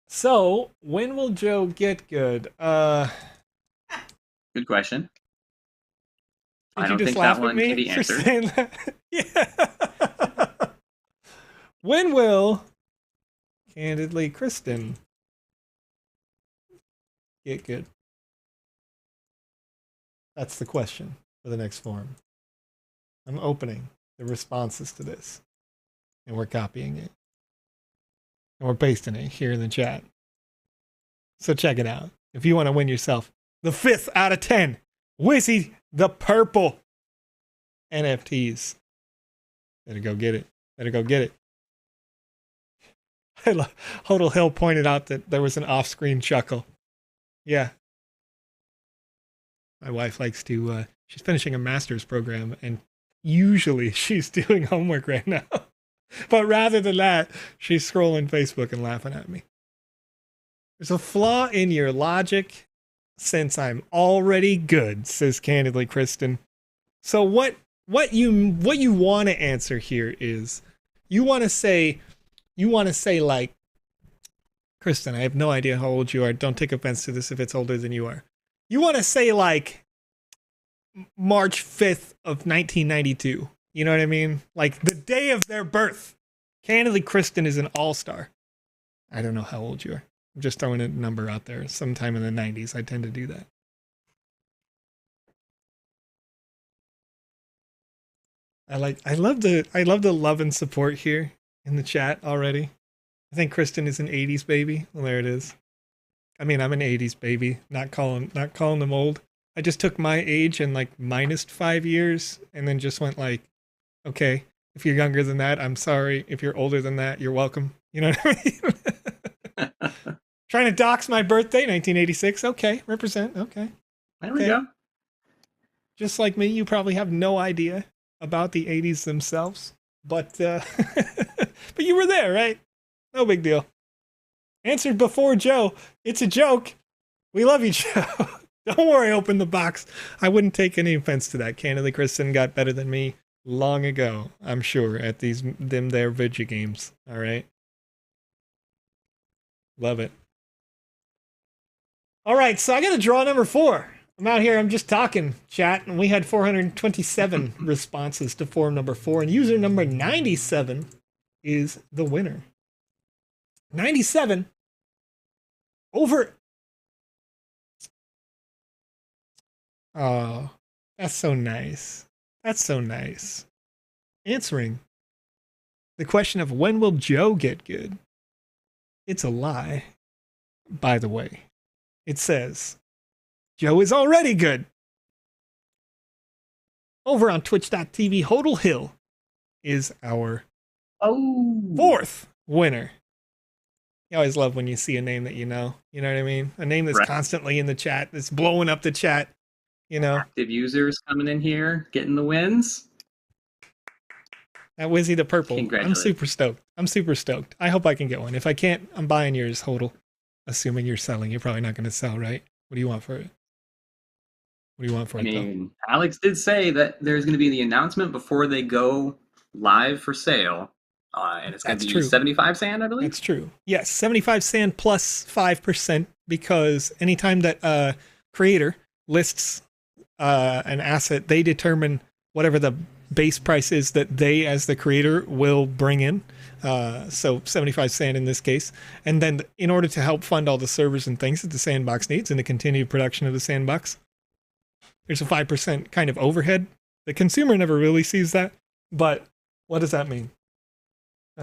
So, when will Joe get good? Good question. Did I don't think that one can be answered. Yeah. When will Candidly Kristen get good? That's the question for the next forum. I'm opening the responses to this, and we're copying it, and we're pasting it here in the chat. So check it out. If you want to win yourself the 5th out of 10 Wizzy the Purple NFTs, better go get it. Better go get it. Hodel Hill pointed out that there was an off-screen chuckle. Yeah. My wife likes to, she's finishing a master's program, and usually she's doing homework right now. But rather than that, she's scrolling Facebook and laughing at me. There's a flaw in your logic since I'm already good, says Candidly Kristen. So what what you want to answer here is you want to say like, Kristen, I have no idea how old you are. Don't take offense to this if it's older than you are. You want to say like March 5th of 1992. You know what I mean? Like the day of their birth. Candidly, Kristen is an all-star. I don't know how old you are. I'm just throwing a number out there. Sometime in the 90s, I tend to do that. I love the love and support here in the chat already. I think Kristen is an 80s baby. Well, there it is. I mean, I'm an 80s baby. Not calling them old. I just took my age and like minus 5 years and then just went like, okay, if you're younger than that, I'm sorry. If you're older than that, you're welcome. You know what I mean? Trying to dox my birthday, 1986. Okay, represent. Okay. There we go. Just like me, you probably have no idea about the 80s themselves. But but you were there, right? No big deal. Answered before Joe. It's a joke. We love you, Joe. Don't worry, open the box. I wouldn't take any offense to that. Candidly, Kristen got better than me long ago, I'm sure, at them there video games. All right? Love it. All right, so I got to draw number 4. I'm out here, I'm just talking, chat, and we had 427 responses to form number 4, and user number 97 is the winner. 97 over... Oh, that's so nice. That's so nice. Answering the question of when will Joe get good? It's a lie, by the way. It says, Joe is already good. Over on twitch.tv, Hodel Hill is our 4th winner. You always love when you see a name that you know. You know what I mean? A name that's constantly in the chat, that's blowing up the chat. You know, active users coming in here, getting the wins. That Wizzy the purple. I'm super stoked. I hope I can get one. If I can't, I'm buying yours, Hodel. Assuming you're selling. You're probably not going to sell, right? What do you want for it? What do you want for it, though? Alex did say that there's going to be the announcement before they go live for sale. And it's going to be 75 sand, I believe? That's true. Yes, 75 sand plus 5%, because anytime that creator lists an asset, they determine whatever the base price is that they, as the creator, will bring in. So 75 sand in this case. And then in order to help fund all the servers and things that the Sandbox needs and the continued production of the Sandbox, there's a 5% kind of overhead. The consumer never really sees that. But what does that mean?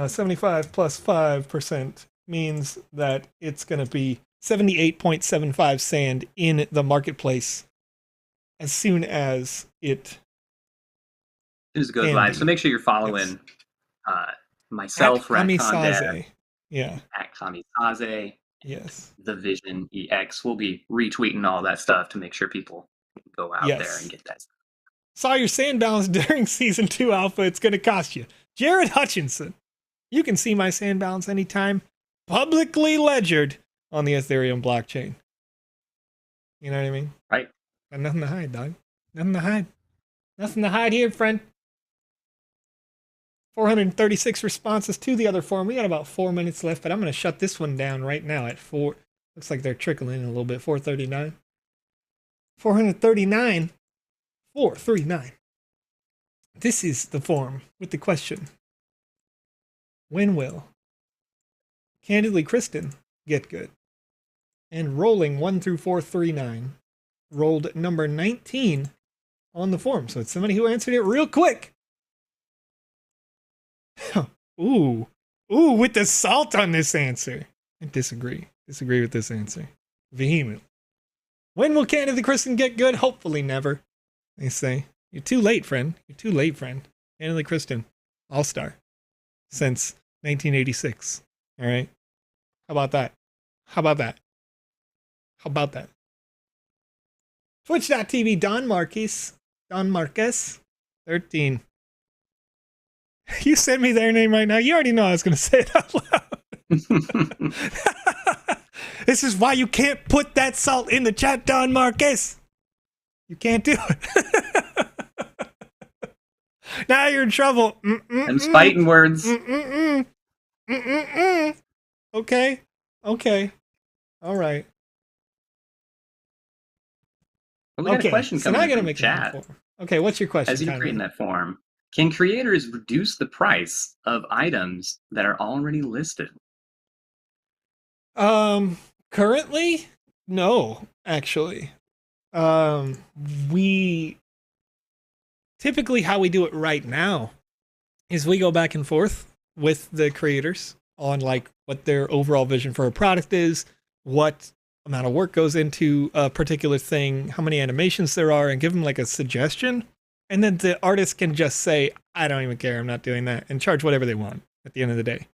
75 plus 5% means that it's going to be 78.75 sand in the marketplace as soon as it goes live. So make sure you're following myself, Kamisaze. Yeah. At Kamisaze. Yes. The Vision EX. We'll be retweeting all that stuff to make sure people go out there and get that stuff. Saw your sand balance during Season 2 Alpha. It's going to cost you. Jared Hutchinson. You can see my sand balance anytime. Publicly ledgered on the Ethereum blockchain. You know what I mean? Right. Got nothing to hide, dog. Nothing to hide. Nothing to hide here, friend. 436 responses to the other forum. We got about 4 minutes left, but I'm going to shut this one down right now at 4. Looks like they're trickling in a little bit. 439. 439. 439. This is the forum with the question. When will Candidly Kristen get good? And rolling 1 through 439. Rolled number 19 on the forum. So it's somebody who answered it real quick. Ooh, with the salt on this answer. I disagree with this answer. Vehement. When will Candidly Kristen get good? Hopefully never. They say. You're too late, friend. Candidly Kristen, all-star. Since 1986. All right? How about that? Twitch.tv, Don Marquez, 13. You sent me their name right now. You already know I was going to say it out loud. This is why you can't put that salt in the chat, Don Marquez. You can't do it. Now you're in trouble. And fighting words. Okay. Okay. All right. Well, we got a question so coming now I in gotta from make chat. Okay, what's your question? As you're creating that form, can creators reduce the price of items that are already listed? Currently, no, actually. We typically, how we do it right now is we go back and forth with the creators on like what their overall vision for a product is, what amount of work goes into a particular thing, how many animations there are, and give them like a suggestion. And then the artist can just say, I don't even care, I'm not doing that, and charge whatever they want at the end of the day.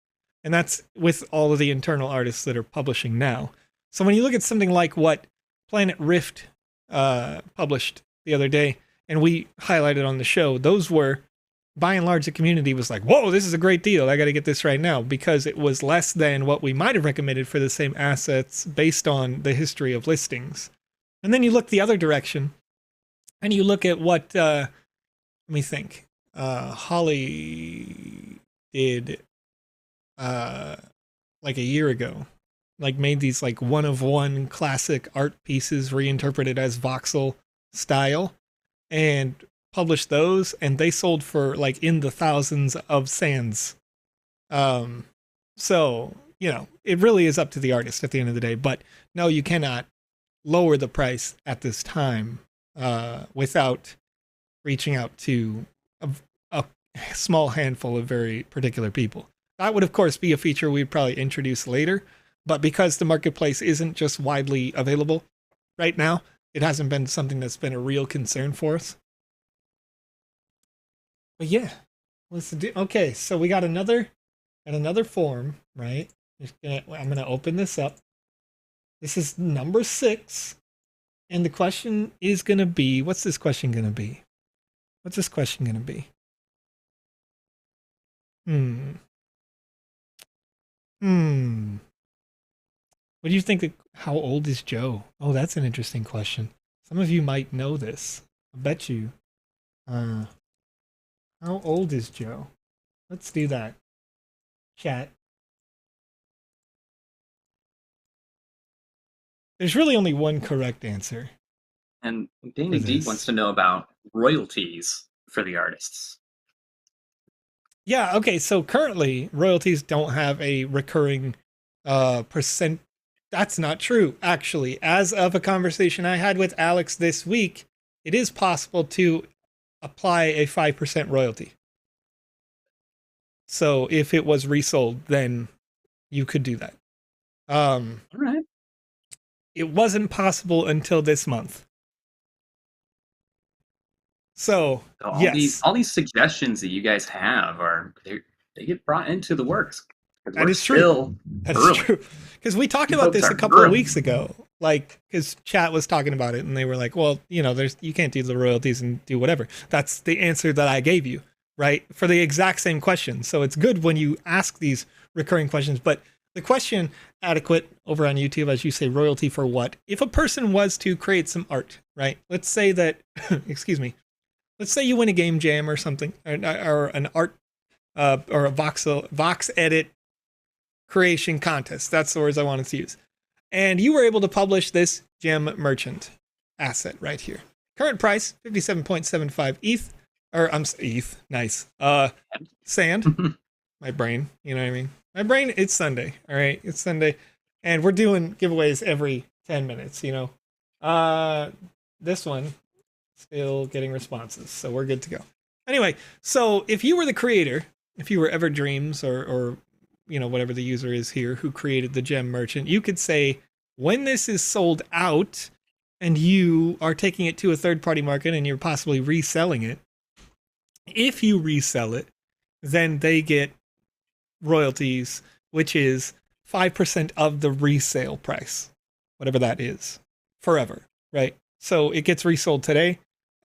And that's with all of the internal artists that are publishing now. So when you look at something like what Planet Rift published the other day, and we highlighted on the show, those were, by and large, the community was like, whoa, this is a great deal. I got to get this right now, because it was less than what we might have recommended for the same assets based on the history of listings. And then you look the other direction, and you look at what, let me think, Holly did like a year ago, like made these like one-of-one classic art pieces reinterpreted as voxel style, and published those, and they sold for like in the thousands of sands. So, you know, it really is up to the artist at the end of the day. But no, you cannot lower the price at this time without reaching out to a small handful of very particular people. That would, of course, be a feature we'd probably introduce later. But because the marketplace isn't just widely available right now, it hasn't been something that's been a real concern for us. But yeah, let's do. Okay, so we got another form, right? I'm gonna open this up. This is number 6, and the question is gonna be, what's this question gonna be? What's this question gonna be? What do you think? How old is Joe? Oh, that's an interesting question. Some of you might know this. I bet you. How old is Joe? Let's do that. Chat. There's really only one correct answer. And Danny D wants to know about royalties for the artists. Yeah, okay, so currently royalties don't have a recurring percent. That's not true, actually. As of a conversation I had with Alex this week, it is possible to apply a 5% royalty. So if it was resold, then you could do that. All right. It wasn't possible until this month. So all these suggestions that you guys have they get brought into the works. That is true. That is true. Because we talked about this a couple of weeks ago. Like, because chat was talking about it, and they were like, "Well, you know, you can't do the royalties and do whatever." That's the answer that I gave you, right, for the exact same question. So it's good when you ask these recurring questions. But the question, Adequate, over on YouTube, as you say, royalty for what? If a person was to create some art, right? Let's say that, excuse me. Let's say you win a game jam or something, or an art, or a VoxEdit creation contest. That's the words I wanted to use. And you were able to publish this gem merchant asset right here. Current price, 57.75 ETH. Or ETH, nice. Sand. My brain, you know what I mean? My brain, it's Sunday, all right? It's Sunday. And we're doing giveaways every 10 minutes, you know? This one, still getting responses, so we're good to go. Anyway, so if you were the creator, if you were Everdreams or you know, whatever the user is here who created the gem merchant, you could say, when this is sold out and you are taking it to a third-party market and you're possibly reselling it, if you resell it, then they get royalties, which is 5% of the resale price, whatever that is, forever, right? So it gets resold today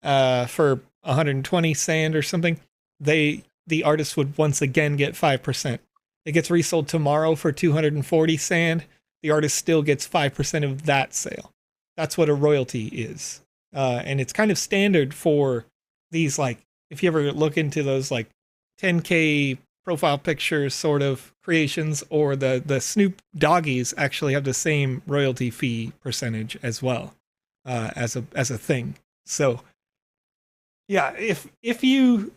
for 120 sand or something. The artist would once again get 5%. It gets resold tomorrow for 240 sand. The artist still gets 5% of that sale. That's what a royalty is. And it's kind of standard for these, like, if you ever look into those like 10K profile picture sort of creations, or the Snoop doggies actually have the same royalty fee percentage as well, as a thing. So yeah, if you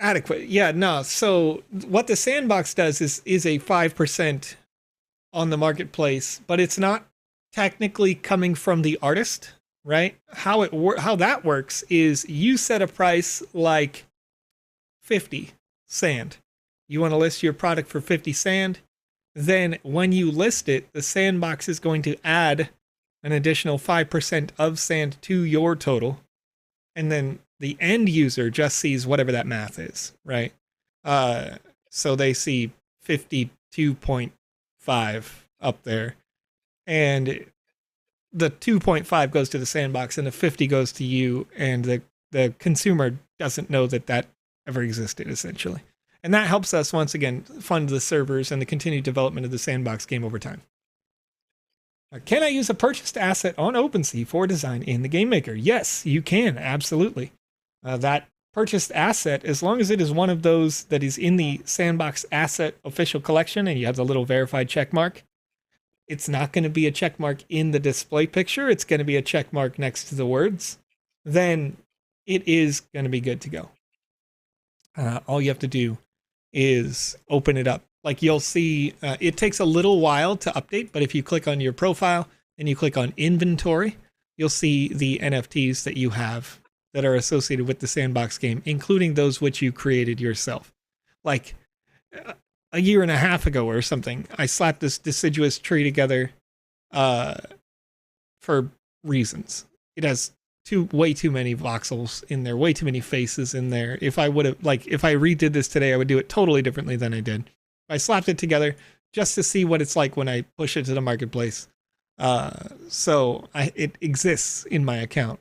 adequate, yeah, no. So what the Sandbox does is a 5% on the marketplace, but it's not technically coming from the artist, right? How that works is you set a price like 50 sand. You want to list your product for 50 sand. Then when you list it, the Sandbox is going to add an additional 5% of sand to your total. And then the end user just sees whatever that math is, right? So they see 52.5 up there. And the 2.5 goes to the Sandbox and the 50 goes to you. And the consumer doesn't know that ever existed, essentially. And that helps us, once again, fund the servers and the continued development of the Sandbox game over time. Can I use a purchased asset on OpenSea for design in the Game Maker? Yes, you can, absolutely. That purchased asset, as long as it is one of those that is in the Sandbox Asset official collection and you have the little verified check mark, it's not going to be a check mark in the display picture. It's going to be a check mark next to the words. Then it is going to be good to go. All you have to do is open it up. Like you'll see, it takes a little while to update, but if you click on your profile and you click on inventory, you'll see the NFTs that you have that are associated with the Sandbox game, including those which you created yourself. Like a year and a half ago or something, I slapped this deciduous tree together for reasons. It has way too many voxels in there, way too many faces in there. If I redid this today, I would do it totally differently than I did. I slapped it together just to see what it's like when I push it to the marketplace. So it exists in my account.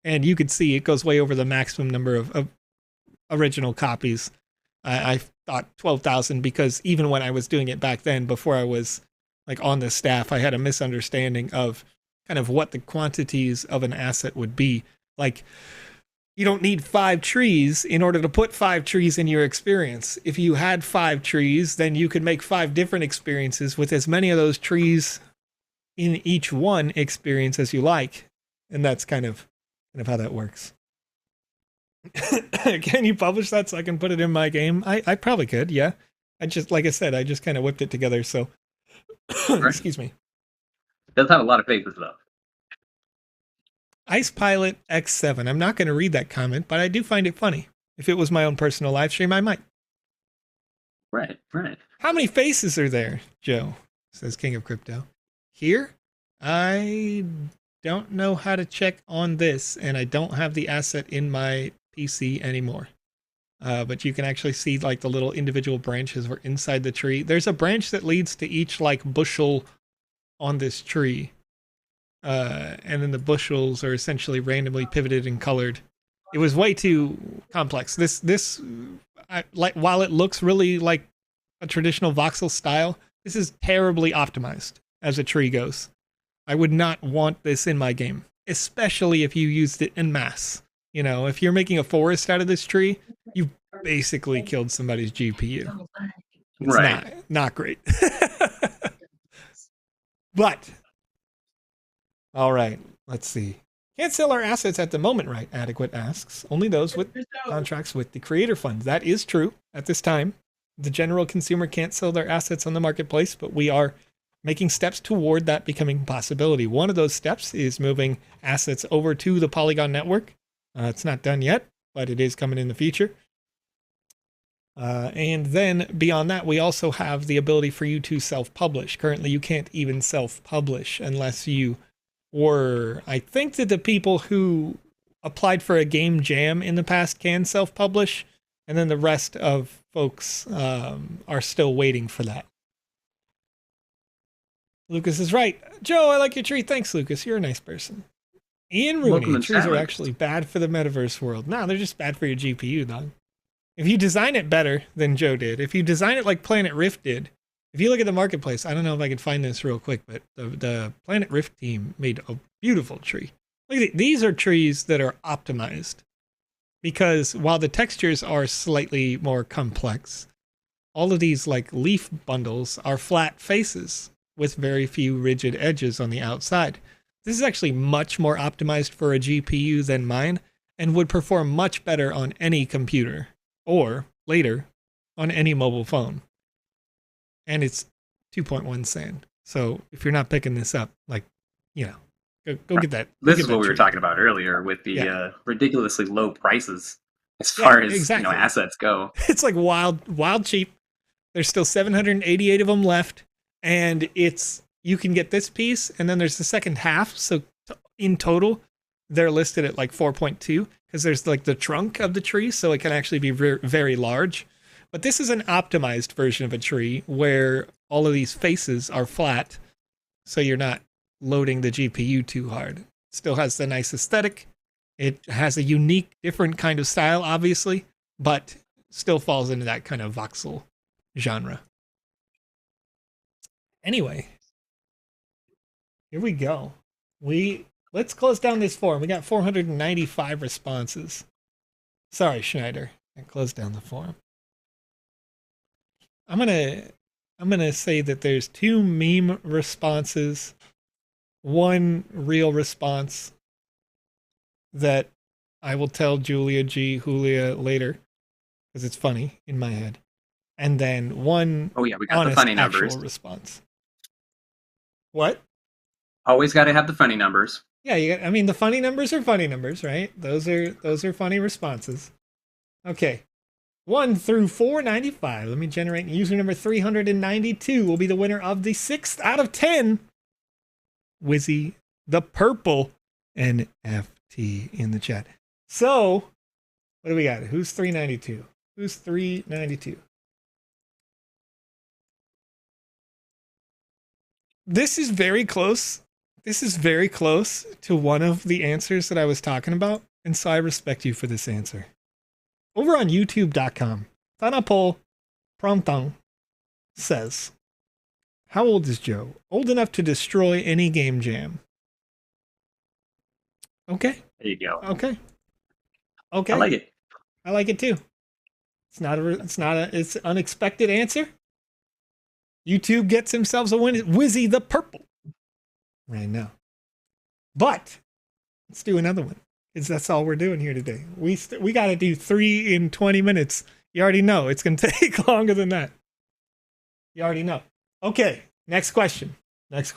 And you could see it goes way over the maximum number of original copies. I thought 12,000 because even when I was doing it back then, before I was like on the staff, I had a misunderstanding of kind of what the quantities of an asset would be. Like, you don't need 5 trees in order to put 5 trees in your experience. If you had 5 trees, then you could make 5 different experiences with as many of those trees in each one experience as you like. And that's kind of how that works. Can you publish that so I can put it in my game? I probably could, yeah. Like I said, I just kind of whipped it together, so excuse me. It does have a lot of faces, though. Ice Pilot X7. I'm not going to read that comment, but I do find it funny. If it was my own personal live stream, I might. Right. How many faces are there, Joe? Says King of Crypto. Here? I don't know how to check on this, and I don't have the asset in my PC anymore. But you can actually see like the little individual branches were inside the tree. There's a branch that leads to each like bushel on this tree. And then the bushels are essentially randomly pivoted and colored. It was way too complex. While it looks really like a traditional voxel style, this is terribly optimized as a tree goes. I would not want this in my game, especially if you used it en masse. You know, if you're making a forest out of this tree, you basically killed somebody's GPU. It's right. Not great. But all right, let's see. Can't sell our assets at the moment, right? Adequate asks. Only those with contracts with the Creator Fund. That is true at this time. The general consumer can't sell their assets on the marketplace, but we are making steps toward that becoming a possibility. One of those steps is moving assets over to the Polygon network. It's not done yet, but it is coming in the future. And then beyond that, we also have the ability for you to self-publish. Currently, you can't even self-publish unless you were... I think that the people who applied for a game jam in the past can self-publish, and then the rest of folks are still waiting for that. Lucas is right. Joe, I like your tree. Thanks, Lucas. You're a nice person. Ian Rooney, trees are actually bad for the metaverse world. No, they're just bad for your GPU, dog. If you design it better than Joe did, if you design it like Planet Rift did, if you look at the marketplace, I don't know if I can find this real quick, but the Planet Rift team made a beautiful tree. Look at it. These are trees that are optimized because while the textures are slightly more complex, all of these like leaf bundles are flat faces with very few rigid edges on the outside. This is actually much more optimized for a GPU than mine and would perform much better on any computer or later on any mobile phone. And it's 2.1 sand. So if you're not picking this up, like, you know, go get that. This is what we were talking about earlier with the ridiculously low prices as far as assets go. It's like wild cheap. There's still 788 of them left, and you can get this piece, and then there's the second half. So in total, they're listed at like 4.2 because there's like the trunk of the tree, so it can actually be very large. But this is an optimized version of a tree where all of these faces are flat, so you're not loading the GPU too hard. It still has the nice aesthetic. It has a unique, different kind of style, obviously, but still falls into that kind of voxel genre. Anyway, here we go. Let's close down this forum. We got 495 responses. Sorry, Schneider. I closed down the forum. I'm gonna say that there's 2 meme responses, 1 real response that I will tell Julia later because it's funny in my head, and then 1 we got the funny numbers response. What? Always got to have the funny numbers. Yeah, I mean the funny numbers are funny numbers, right? Those are funny responses. Okay. 1 through 495. Let me generate user number 392 will be the winner of the 6th out of 10 Wizzy the Purple NFT in the chat. So, what do we got? Who's 392? Who's 392? This is very close. This is very close to one of the answers that I was talking about, and so I respect you for this answer. Over on YouTube.com, Thanapol Promptong says, how old is Joe? Old enough to destroy any game jam. Okay. There you go. Okay. I like it. I like it too. It's an unexpected answer. YouTube gets themselves a win. Wizzy the Purple right now. But let's do another one. Because that's all we're doing here today. We got to do 3 in 20 minutes. You already know it's going to take longer than that. You already know. Okay, next question. What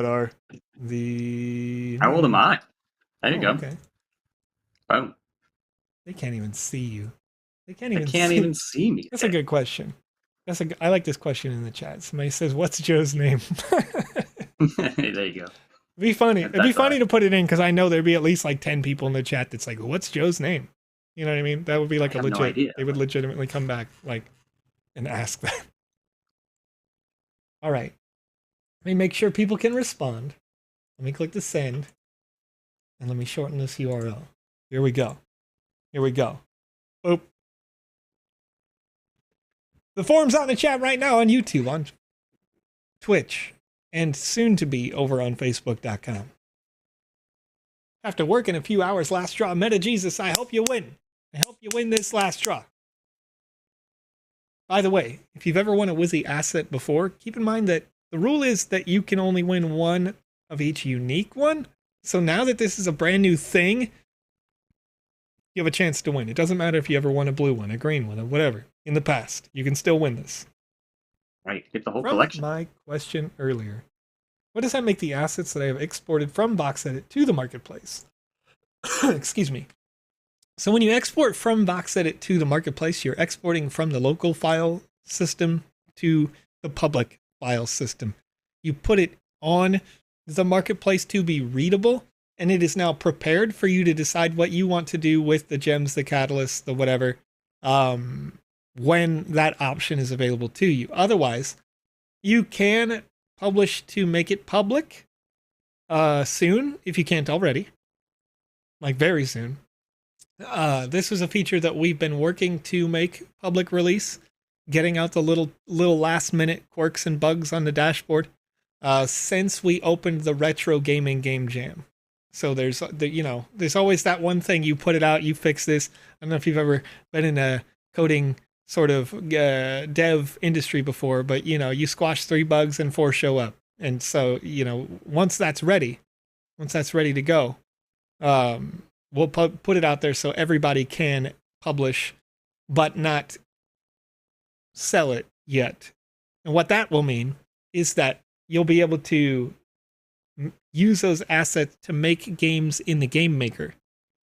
are the... How old am I? There you go. Okay. Boom. They can't even see you. They can't even see me. That's a good question. I like this question in the chat. Somebody says, "What's Joe's name?" There you go. It'd be funny. It'd be funny to put it in because I know there'd be at least like 10 people in the chat that's like, "What's Joe's name?" You know what I mean? That would be like a legit. No idea. They would legitimately come back like and ask that. All right. Let me make sure people can respond. Let me click the send, and let me shorten this URL. Here we go. Boop. The forum's out in the chat right now on YouTube, on Twitch, and soon to be over on Facebook.com. After working a few hours last draw, Meta Jesus, I hope you win. I hope you win this last draw. By the way, if you've ever won a Wizzy asset before, keep in mind that the rule is that you can only win one of each unique one. So now that this is a brand new thing, you have a chance to win. It doesn't matter if you ever won a blue one, a green one, or whatever. In the past, you can still win this. Right, get the whole collection. My question earlier. What does that make the assets that I have exported from VoxEdit to the marketplace? Excuse me. So when you export from VoxEdit to the marketplace, you're exporting from the local file system to the public file system. You put it on the marketplace to be readable, and it is now prepared for you to decide what you want to do with the gems, the catalysts, the whatever, when that option is available to you. Otherwise, you can publish to make it public soon, if you can't already, like very soon. This was a feature that we've been working to make public release, getting out the little last minute quirks and bugs on the dashboard since we opened the retro gaming game jam. So there's there's always that one thing, you put it out, you fix this. I don't know if you've ever been in a coding sort of dev industry before, but you squash 3 bugs and 4 show up. And so, once that's ready to go, we'll put it out there so everybody can publish, but not sell it yet. And what that will mean is that you'll be able to use those assets to make games in the Game Maker,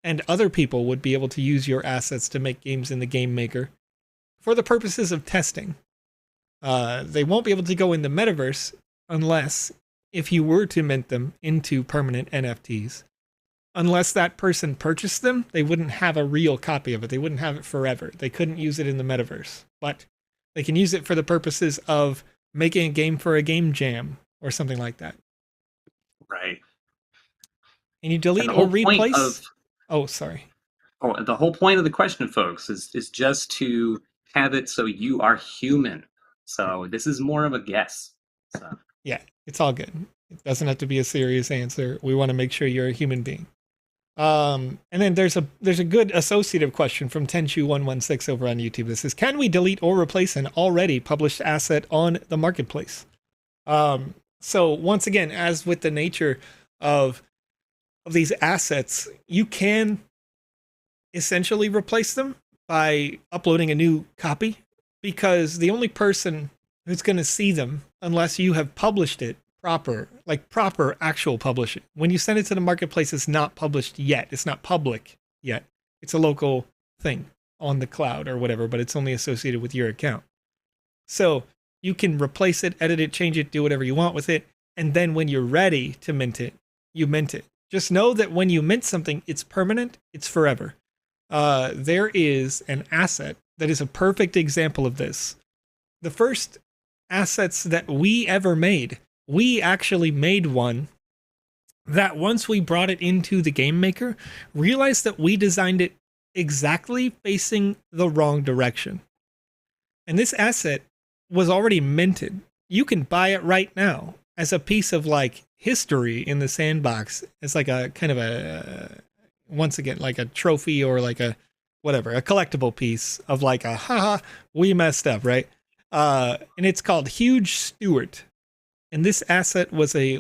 and other people would be able to use your assets to make games in the Game Maker for the purposes of testing. They won't be able to go in the metaverse unless, if you were to mint them into permanent NFTs, unless that person purchased them, they wouldn't have a real copy of it. They wouldn't have it forever. They couldn't use it in the metaverse, but they can use it for the purposes of making a game for a game jam or something like that. Right. And you delete or replace. Oh, sorry. Oh, the whole point of the question, folks, is just to have it so you are human. So this is more of a guess. So yeah, it's all good. It doesn't have to be a serious answer. We want to make sure you're a human being. And then there's a good associative question from Tenchu116 over on YouTube. This is, can we delete or replace an already published asset on the marketplace? So once again, as with the nature of these assets, you can essentially replace them by uploading a new copy, because the only person who's going to see them, unless you have published it proper actual publishing. When you send it to the marketplace, it's not published yet. It's not public yet. It's a local thing on the cloud or whatever, but it's only associated with your account. So you can replace it, edit it, change it, do whatever you want with it. And then when you're ready to mint it, you mint it. Just know that when you mint something, it's permanent, it's forever. There is an asset that is a perfect example of this. The first assets that we ever made, we actually made one that once we brought it into the Game Maker, realized that we designed it exactly facing the wrong direction. And this asset was already minted. You can buy it right now as a piece of history in the sandbox. It's like a kind of a, once again, like a trophy or like a whatever, a collectible piece of haha, we messed up, right? And it's called Huge Stewart. And this asset was a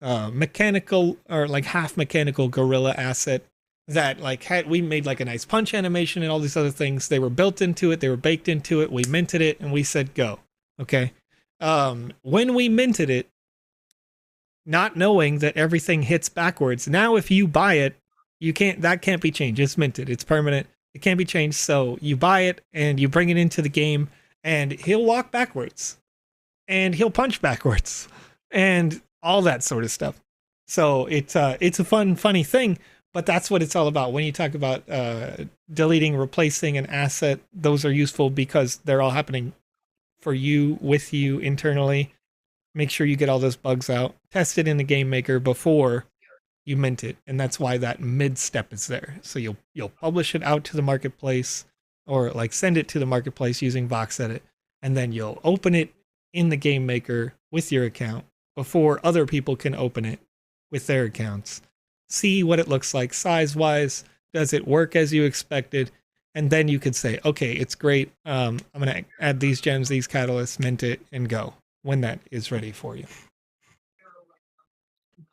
mechanical or half mechanical gorilla asset that we made a nice punch animation and all these other things. They were built into it. They were baked into it. We minted it and we said, go. Okay. When we minted it, not knowing that everything hits backwards. Now, if you buy it, that can't be changed. It's minted. It's permanent. It can't be changed. So you buy it and you bring it into the game and he'll walk backwards and he'll punch backwards and all that sort of stuff. So it's a funny thing, but that's what it's all about. When you talk about deleting, replacing an asset, those are useful because they're all happening for you, with you internally. Make sure you get all those bugs out. Test it in the Game Maker before you mint it, and that's why that mid step is there. So you'll publish it out to the marketplace, or send it to the marketplace using VoxEdit, and then you'll open it in the Game Maker with your account before other people can open it with their accounts. See what it looks like size-wise. Does it work as you expected? And then you could say, okay, it's great. I'm going to add these gems, these catalysts, mint it, and go when that is ready for you.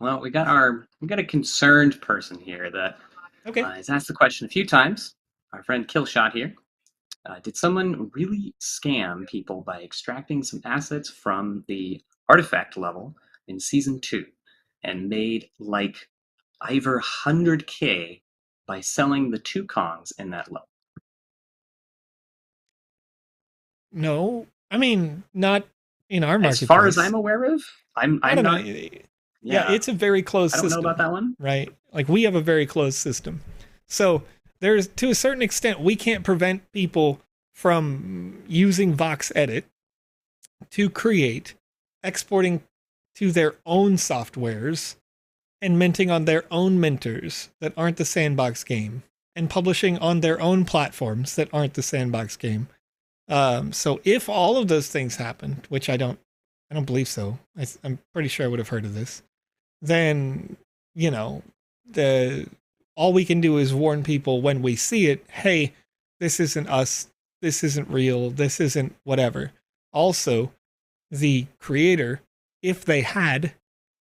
Well, we got a concerned person here that has asked the question a few times. Our friend Killshot here. Did someone really scam people by extracting some assets from the artifact level in Season 2 and made over 100K by selling the 2 Kongs in that level? No, I mean, not in our marketplace. As far as I'm aware of, I'm not. Yeah, it's a very closed system. I don't know about that one. Right? We have a very closed system. So there's, to a certain extent, we can't prevent people from using VoxEdit to create, exporting to their own softwares, and minting on their own minters that aren't the Sandbox game, and publishing on their own platforms that aren't the Sandbox game. So if all of those things happened, which I don't believe so. I'm pretty sure I would have heard of this. Then, you know, the all we can do is warn people when we see it, hey, this isn't us, this isn't real, this isn't whatever. Also, the creator, if they had,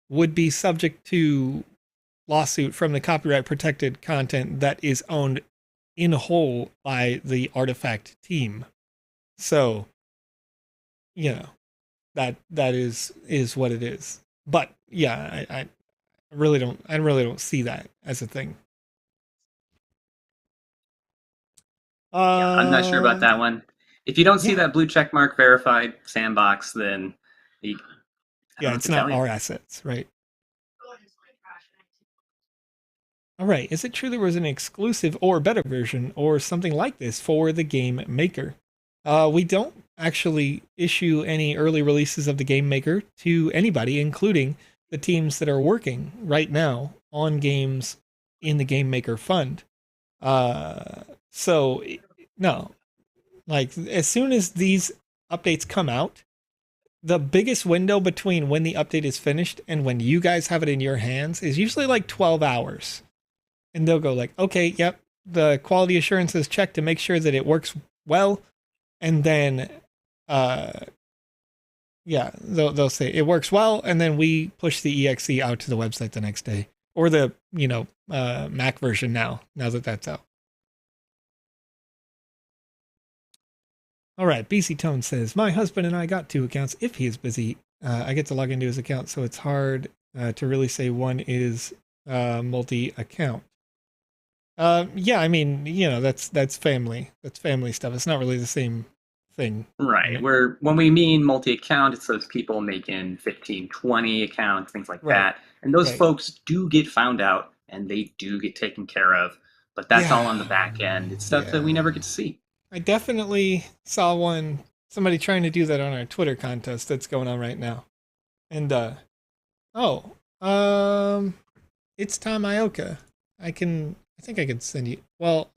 would be subject to lawsuit from the copyright protected content that is owned in whole by the artifact team. So, you know, that is what it is. But yeah, I really don't see that as a thing. Yeah, I'm not sure about that one. If you don't see Yeah. that blue check mark verified Sandbox, then you, I don't Yeah, know what it's to not tell you. our assets, right? All right. Is it true there was an exclusive or better version or something like this for the Game Maker? We don't actually issue any early releases of the Game Maker to anybody, including the teams that are working right now on games in the Game Maker Fund. So, no. Like, as soon as these updates come out, the biggest window between when the update is finished and when you guys have it in your hands is usually like 12 hours. And they'll go like, okay, yep, the quality assurance is checked to make sure that it works well. And then, uh, yeah, they'll say it works well. And then we push the exe out to the website the next day, or the, Mac version now that that's out. All right, BC Tone says, my husband and I got 2 accounts. If he is busy, I get to log into his account, so it's hard to really say one is multi-account. Yeah, I mean, that's family. That's family stuff. It's not really the same thing. Right. When we mean multi-account, it's those people making 15, 20 accounts, things like Right. that. And those Right. folks do get found out and they do get taken care of. But that's all on the back end. It's stuff that we never get to see. I definitely saw somebody trying to do that on our Twitter contest that's going on right now. And it's Tom Ioka. I think I can send you. Well,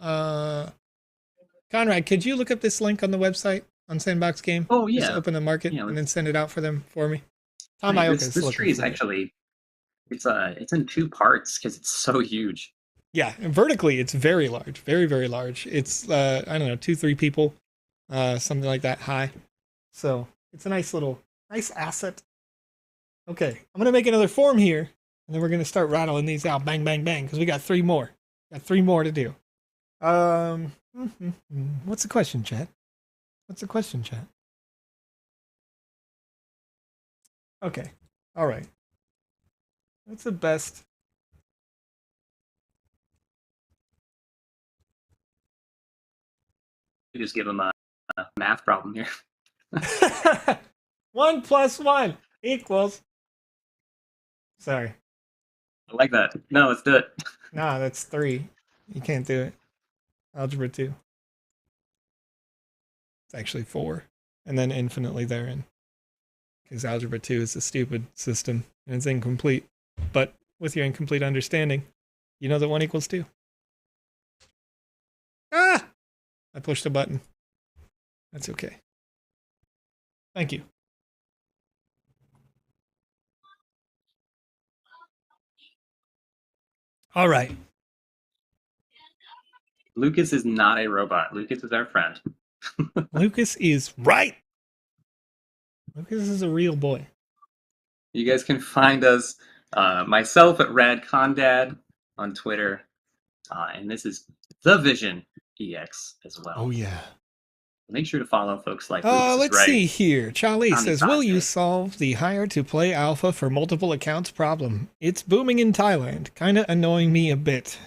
Conrad, could you look up this link on the website on Sandbox Game? Oh yeah. Just open the market and then send it out for them for me. Tom right, Ioka. This tree is actually it's in 2 parts because it's so huge. Yeah, and vertically it's very large, very very large. It's I don't know, 2-3 people, something like that high. So it's a nice asset. Okay, I'm gonna make another form here, and then we're gonna start rattling these out, bang bang bang, because we got 3 more. Got 3 more to do. What's the question, chat? What's the question, chat? Okay, all right. What's the best? You just give them a math problem here. 1 + 1 equals. Sorry. I like that. No, let's do it. Nah, that's 3. You can't do it. Algebra 2. It's actually 4. And then infinitely therein. Because Algebra 2 is a stupid system and it's incomplete. But with your incomplete understanding, you know that 1 equals 2. Ah! I pushed a button. That's okay. Thank you. All right. Lucas is not a robot. Lucas is our friend. Lucas is right. Lucas is a real boy. You guys can find us, myself at RadCondad on Twitter, and this is The Vision EX as well. Oh, yeah. Make sure to follow folks like Lucas. Let's see here. Charlie says, will you solve the hire to play alpha for multiple accounts problem? It's booming in Thailand. Kind of annoying me a bit.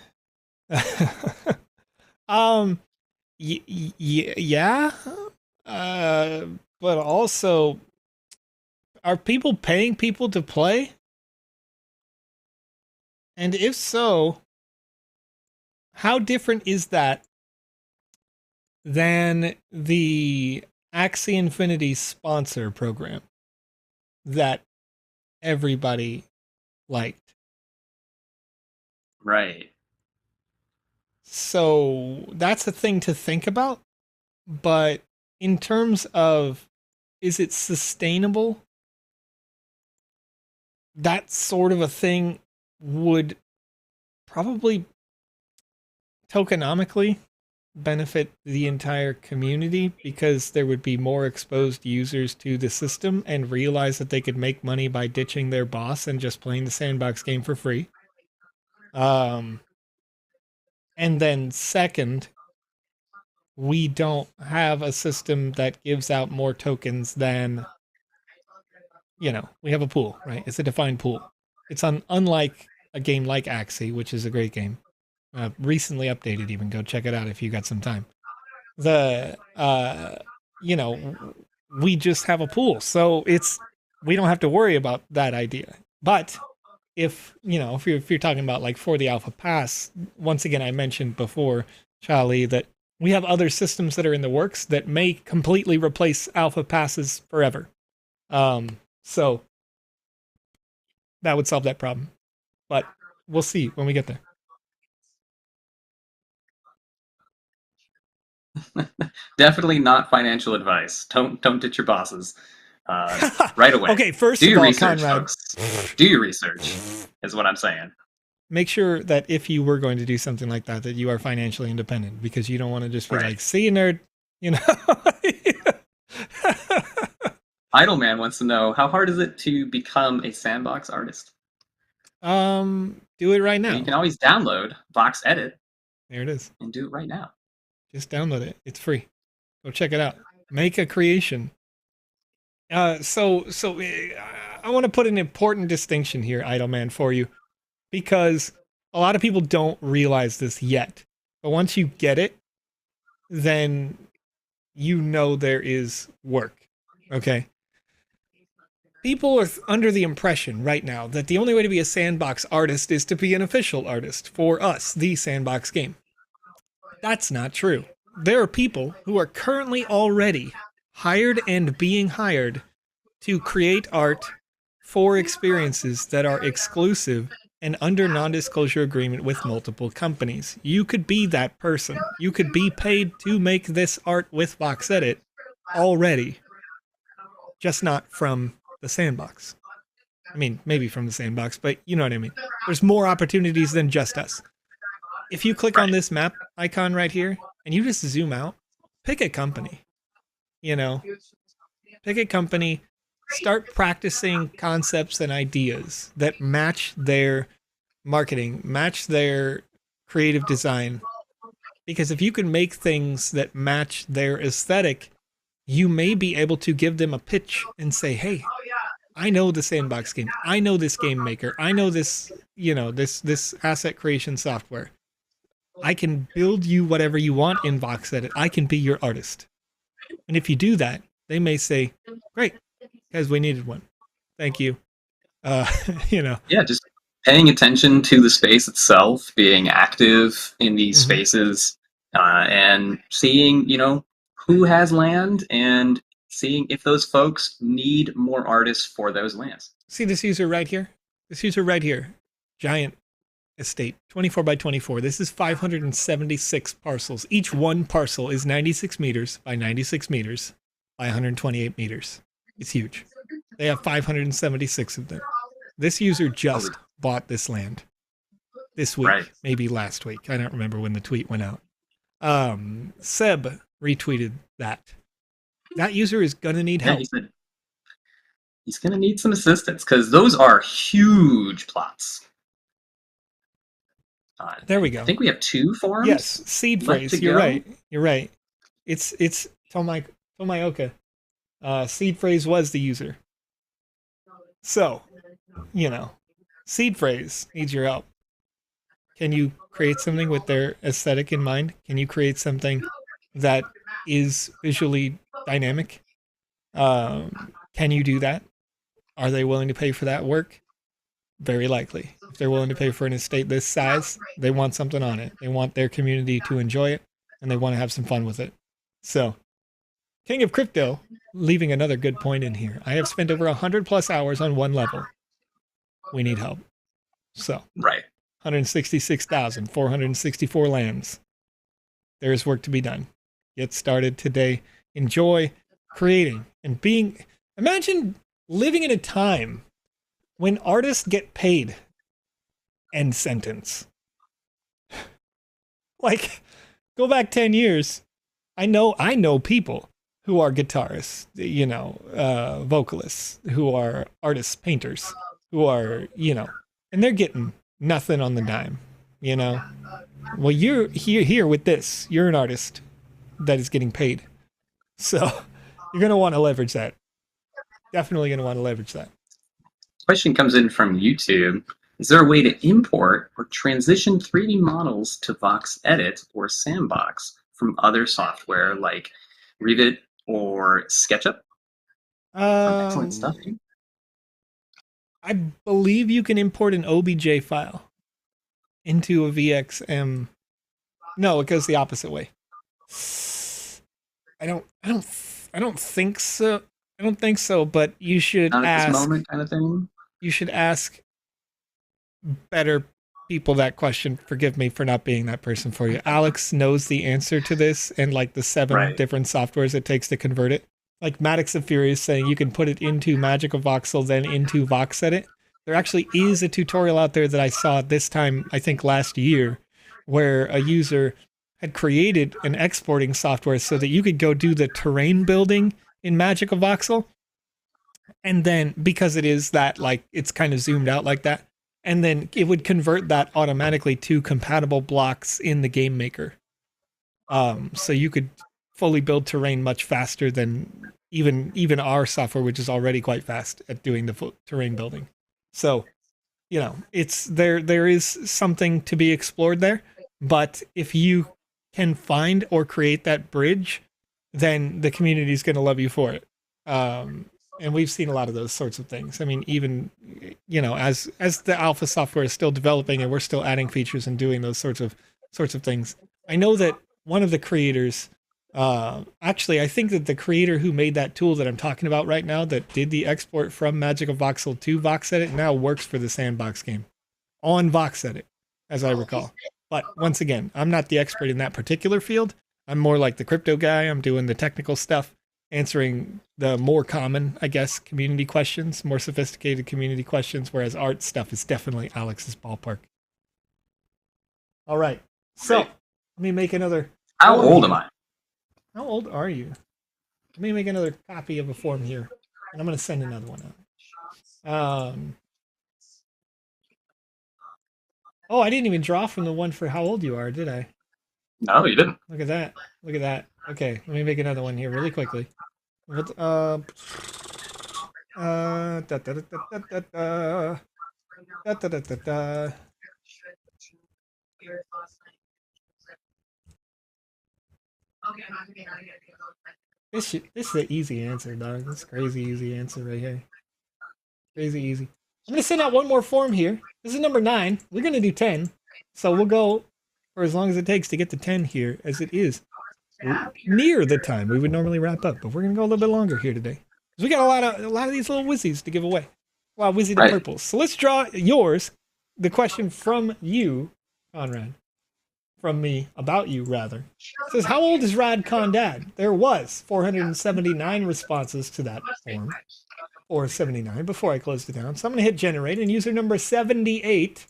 Yeah. But also, are people paying people to play? And if so, how different is that than the Axie Infinity sponsor program that everybody liked? Right. So that's a thing to think about. But in terms of, is it sustainable? That sort of a thing would probably tokenomically benefit the entire community, because there would be more exposed users to the system and realize that they could make money by ditching their boss and just playing the sandbox game for free. And then second, we don't have a system that gives out more tokens than, we have a pool, right? It's a defined pool. It's unlike a game like Axie, which is a great game. Recently updated even. Go check it out if you got some time. We just have a pool. So we don't have to worry about that idea. But if you're talking about like for the Alpha Pass, once again, I mentioned before, Charlie, that we have other systems that are in the works that may completely replace Alpha Passes forever. So that would solve that problem. But we'll see when we get there. Definitely not financial advice. Don't ditch your bosses right away. Okay, first do of all, research, Conrad, folks. Do your research is what I'm saying. Make sure that if you were going to do something like that, that you are financially independent, because you don't want to just be like, see you, nerd, Idleman wants to know, how hard is it to become a sandbox artist? Do it right now. You can always download VoxEdit. There it is. And do it right now. Just download it. It's free. Go check it out. Make a creation. So I want to put an important distinction here, Idleman, for you, because a lot of people don't realize this yet. But once you get it, then there is work. Okay? People are under the impression right now that the only way to be a sandbox artist is to be an official artist for us, the Sandbox game. That's not true. There are people who are currently already hired and being hired to create art for experiences that are exclusive and under non-disclosure agreement with multiple companies. You could be that person. You could be paid to make this art with VoxEdit already, just not from the Sandbox. I mean, maybe from the Sandbox, but you know what I mean. There's more opportunities than just us. If you click on this map icon right here and you just zoom out, pick a company. Pick a company, start practicing concepts and ideas that match their marketing, match their creative design. Because if you can make things that match their aesthetic, you may be able to give them a pitch and say, hey, I know the Sandbox game. I know this game maker. I know this, this asset creation software. I can build you whatever you want in VoxEdit. I can be your artist. And if you do that, they may say, great, because we needed one. Thank you. Yeah, just paying attention to the space itself, being active in these spaces, and seeing, who has land and seeing if those folks need more artists for those lands. See this user right here? This user right here. Giant estate, 24 by 24. This is 576 parcels. Each one parcel is 96 meters by 96 meters by 128 meters. It's huge. They have 576 of them. This user just bought this land this week, maybe last week. I don't remember when the tweet went out. Seb retweeted that. That user is going to need help. He's going to need some assistance, because those are huge plots. There we go. I think we have 2 forums. Yes, seed phrase. You're right. You're right. It's Tomayoka. Seed phrase was the user. So, seed phrase needs your help. Can you create something with their aesthetic in mind? Can you create something that is visually dynamic? Can you do that? Are they willing to pay for that work? Very likely. If they're willing to pay for an estate this size, they want something on it. They want their community to enjoy it, and they want to have some fun with it. So, King of Crypto, leaving another good point in here. I have spent over 100+ hours on one level. We need help. So, 166,464 lands. There is work to be done. Get started today. enjoy creating and being. Imagine living in a time when artists get paid. End sentence. Like, go back 10 years. I know people who are guitarists, vocalists, who are artists, painters, who are, and they're getting nothing on the dime, Well, you're here with this. You're an artist that is getting paid. So you're going to want to leverage that. Definitely going to want to leverage that. Question comes in from YouTube. Is there a way to import or transition 3D models to VoxEdit or Sandbox from other software like Revit or SketchUp? Excellent stuff. I believe you can import an OBJ file into a VXM. No, it goes the opposite way. I don't think so. I don't think so, but you should Not ask. At this moment, kind of thing. You should ask better people that question. Forgive me for not being that person for you. Alex knows the answer to this and like the 7 different softwares it takes to convert it. Like Maddox of Fury is saying you can put it into Magical Voxel, then into VoxEdit. There actually is a tutorial out there that I saw this time, I think last year, where a user had created an exporting software so that you could go do the terrain building in Magical Voxel. And then because it is that, like, it's kind of zoomed out like that, and then it would convert that automatically to compatible blocks in the Game Maker. So you could fully build terrain much faster than even our software, which is already quite fast at doing the terrain building. So, it's there is something to be explored there, but if you can find or create that bridge, then the community is going to love you for it. And we've seen a lot of those sorts of things. I mean, even, as the alpha software is still developing and we're still adding features and doing those sorts of things. I know that one of the creators, actually, I think that the creator who made that tool that I'm talking about right now that did the export from Magical Voxel to VoxEdit now works for the Sandbox game on VoxEdit, as I recall. But once again, I'm not the expert in that particular field. I'm more like the crypto guy. I'm doing the technical stuff, answering the more common, I guess, community questions, more sophisticated community questions, whereas art stuff is definitely Alex's ballpark. All right. So let me make another. How old am I? How old are you? Let me make another copy of a form here, and I'm going to send another one out. Oh, I didn't even draw from the one for how old you are, did I? No, you didn't. Look at that. Look at that. Okay, let me make another one here really quickly. This is an easy answer, dog. This is crazy easy answer right here. Crazy easy. I'm going to send out one more form here. This is number 9. We're going to do 10. So we'll go for as long as it takes to get to 10 here, as it is near the time we would normally wrap up. But we're going to go a little bit longer here today. Because we got a lot of these little Wizzies to give away. Wow, Wizzy the Purples. So let's draw yours. The question from you, Conrad. From me, about you, rather. It says, how old is Rad Condad? There was 479 responses to that form. Or 79 before I closed it down. So I'm going to hit generate, and user number 78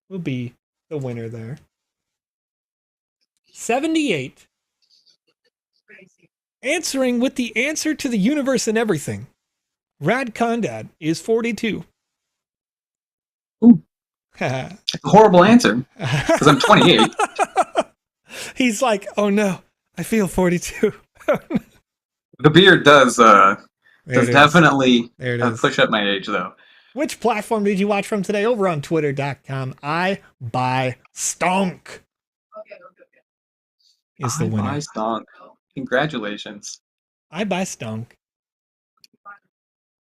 will be the winner there. 78. Answering with the answer to the universe and everything. Rad Condad is 42. Ooh. A horrible answer. Because I'm 28. He's like, oh no, I feel 42. The beard does definitely push up my age, though. Which platform did you watch from today? Over on twitter.com. I buy stonk. Is the winner. I buy stonk. Congratulations. I buy stonk.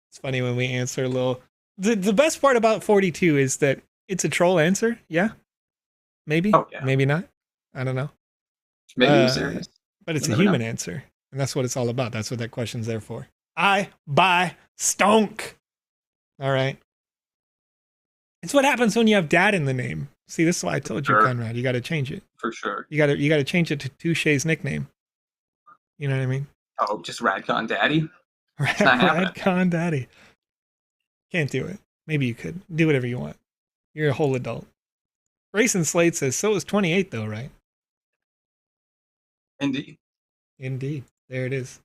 It's funny when we answer a little. The best part about 42 is that it's a troll answer. Yeah. Maybe. Oh, yeah. Maybe not. I don't know. Maybe it was serious. But it's a human answer. And that's what it's all about. That's what that question's there for. I buy stonk. All right. It's what happens when you have dad in the name. See, this is why I told you, Conrad, you got to change it. For sure. You got to change it to Touche's nickname. You know what I mean? Oh, just Radcon Daddy? It's not happening. Radcon Daddy. Can't do it. Maybe you could. Do whatever you want. You're a whole adult. Grayson Slade says, so is 28 though, right? Indeed. Indeed. There it is.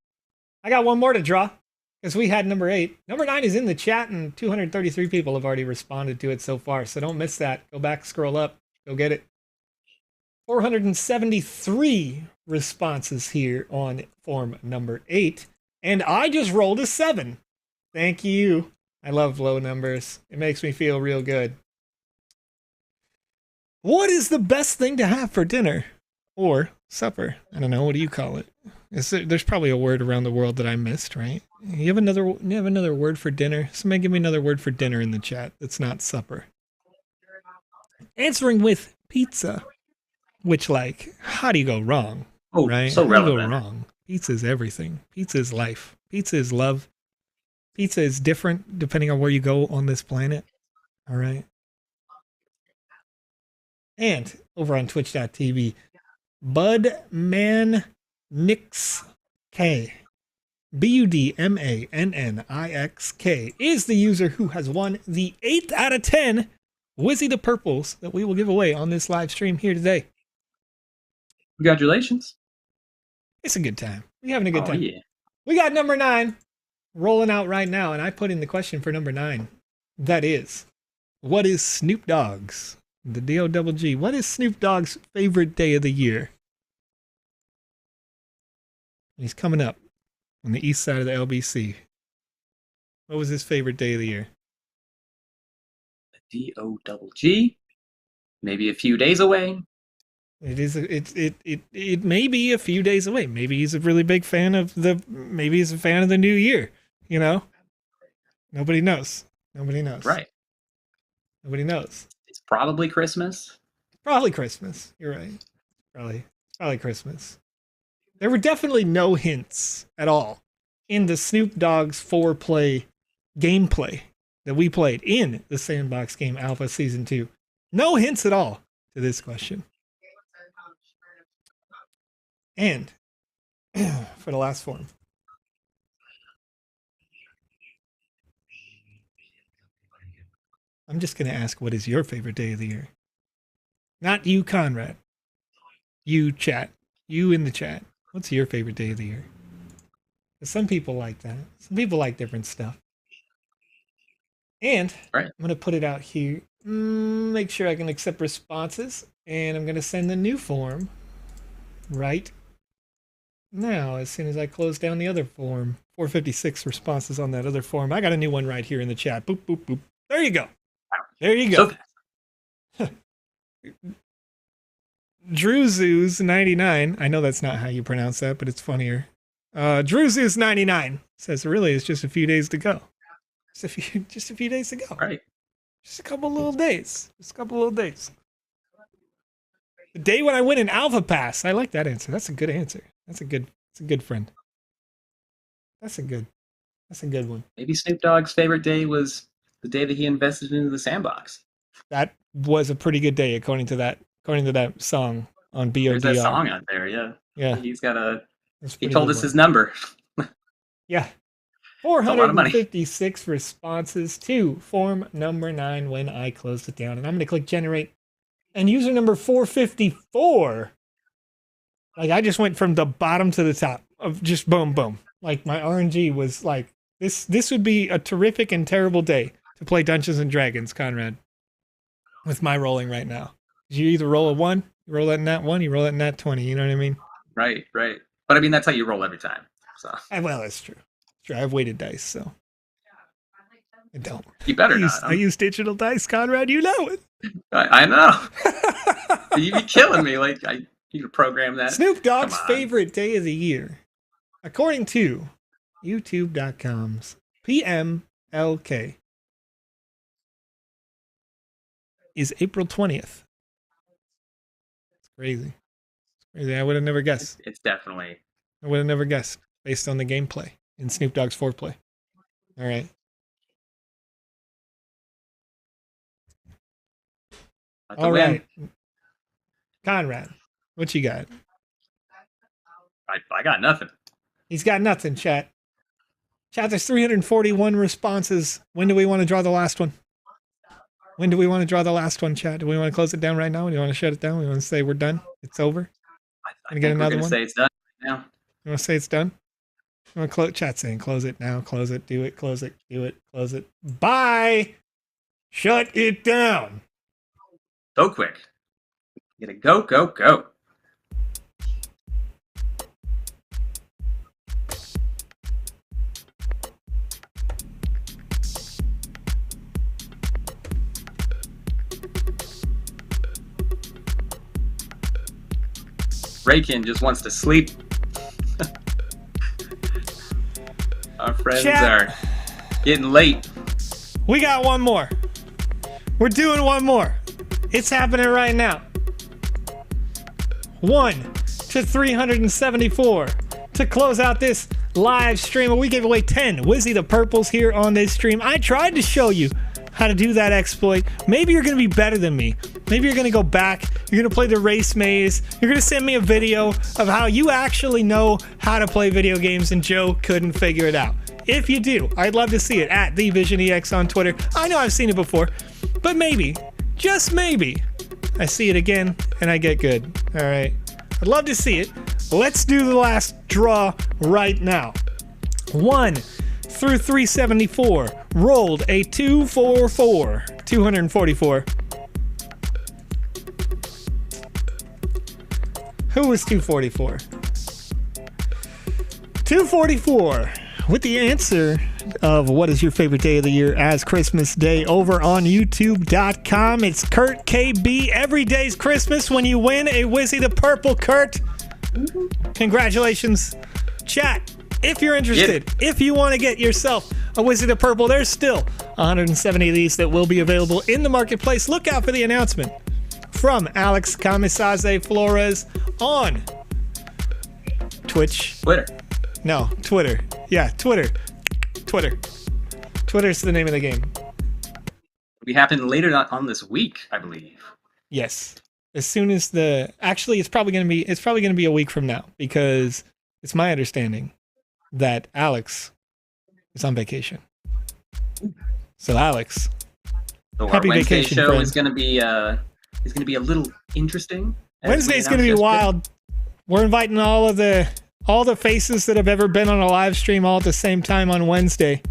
I got one more to draw because we had number 8. Number 9 is in the chat and 233 people have already responded to it so far. So don't miss that. Go back, scroll up, go get it. 473 responses here on form number 8. And I just rolled a 7. Thank you. I love low numbers. It makes me feel real good. What is the best thing to have for dinner or supper? I don't know. What do you call it? There's probably a word around the world that I missed, right? You have another word for dinner? Somebody give me another word for dinner in the chat that's not supper. Answering with pizza, which, like, how do you go wrong? Oh, right? So relevant. How do you go wrong? Pizza is everything. Pizza is life. Pizza is love. Pizza is different depending on where you go on this planet. All right. And over on twitch.tv, Budmannix K, Budmannixk is the user who has won the 8 out of 10 Wizzy the Purples that we will give away on this live stream here today. Congratulations. It's a good time. We're having a good time. Yeah. We got number 9 rolling out right now, and I put in the question for number 9. That is, what is Snoop Dogg's, the D-O-double-G, what is Snoop Dogg's favorite day of the year? He's coming up on the east side of the LBC. What was his favorite day of the year? D-O-double-G. Maybe a few days away. It may be a few days away. Maybe he's a really big fan of the new year, you know? Nobody knows. Right. Nobody knows. It's probably Christmas. Probably Christmas. You're right. Probably Christmas. There were definitely no hints at all in the Snoop Dogg's 4-play gameplay that we played in the Sandbox Game Alpha Season 2. No hints at all to this question. And for the last form, I'm just going to ask, what is your favorite day of the year? Not you, Conrad. You, chat. You in the chat. What's your favorite day of the year? Because some people like that. Some people like different stuff. And I'm going to put it out here. Make sure I can accept responses. And I'm going to send the new form right now, as soon as I close down the other form. 456 responses on that other form. I got a new one right here in the chat. Boop, boop, boop. There you go. There you go. DrewZeus99. I know that's not how you pronounce that, but it's funnier. DrewZeus99 says, really, it's just a few days to go. Just a few days to go. Right. Just a couple little days. The day when I win an Alpha Pass. I like that answer. That's a good answer. That's a good friend. That's a good one. Maybe Snoop Dogg's favorite day was the day that he invested into the sandbox. That was a pretty good day, according to that song on BODR. There's that song out there, yeah. Yeah. He's got he told us his number. Yeah. 456 responses to form number 9 when I closed it down. And I'm going to click generate. And user number 454. Like, I just went from the bottom to the top of just boom, boom. Like, my RNG was like, this would be a terrific and terrible day to play Dungeons and Dragons, Conrad, with my rolling right now. You either roll a 1, you roll that nat 1, you roll that nat 20. You know what I mean? Right. But I mean, that's how you roll every time. So. Well, that's true. I have weighted dice, so I don't. You better not. I use digital dice, Conrad. You know it. I know. You be killing me. Like, you could program that. Snoop Dogg's favorite day of the year, according to YouTube.com's PMLK, is April 20th. It's crazy. I would have never guessed. It's definitely. I would have never guessed based on the gameplay in Snoop Dogg's 4-play. All right. All right. Conrad, what you got? I got nothing. He's got nothing, chat. Chat, there's 341 responses. When do we want to draw the last one? When do we want to draw the last one, chat? Do we want to close it down right now? Do you want to shut it down? We want to say we're done? It's over? I think we're going to say it's done now. You want to say it's done? You want to close? Chat saying close it now. Close it. Do it. Close it. Do it. Close it. Bye! Shut it down! So quick. You gotta go, go, go. Raykin just wants to sleep. Our friends are getting late. We got one more. We're doing one more. It's happening right now. 1 to 374 to close out this live stream. We gave away 10 Wizzy the Purples here on this stream. I tried to show you how to do that exploit. Maybe you're going to be better than me. Maybe you're going to go back. You're going to play the race maze. You're going to send me a video of how you actually know how to play video games and Joe couldn't figure it out. If you do, I'd love to see it at TheVisionEX on Twitter. I know I've seen it before, but maybe, just maybe, I see it again and I get good. All right. I'd love to see it. Let's do the last draw right now. 1 through 374. Rolled a 244. 244. Who was 244? 244. With the answer of what is your favorite day of the year as Christmas Day over on YouTube.com. It's Kurt KB. Every day's Christmas when you win a Wizzy the Purple, Kurt. Congratulations. Chat, if you're interested, if you want to get yourself a Wizzy the Purple, there's still 170 of these that will be available in the marketplace. Look out for the announcement from Alex Florez on Twitch. No, Twitter. Yeah, Twitter. Twitter's the name of the game. We happen later on this week, I believe. Yes. As soon as actually it's probably going to be a week from now, because it's my understanding that Alex is on vacation. So Alex, happy our Wednesday vacation, show friend. is going to be a little interesting. Wednesday's going to be wild. We're inviting all the faces that have ever been on a live stream all at the same time on Wednesday.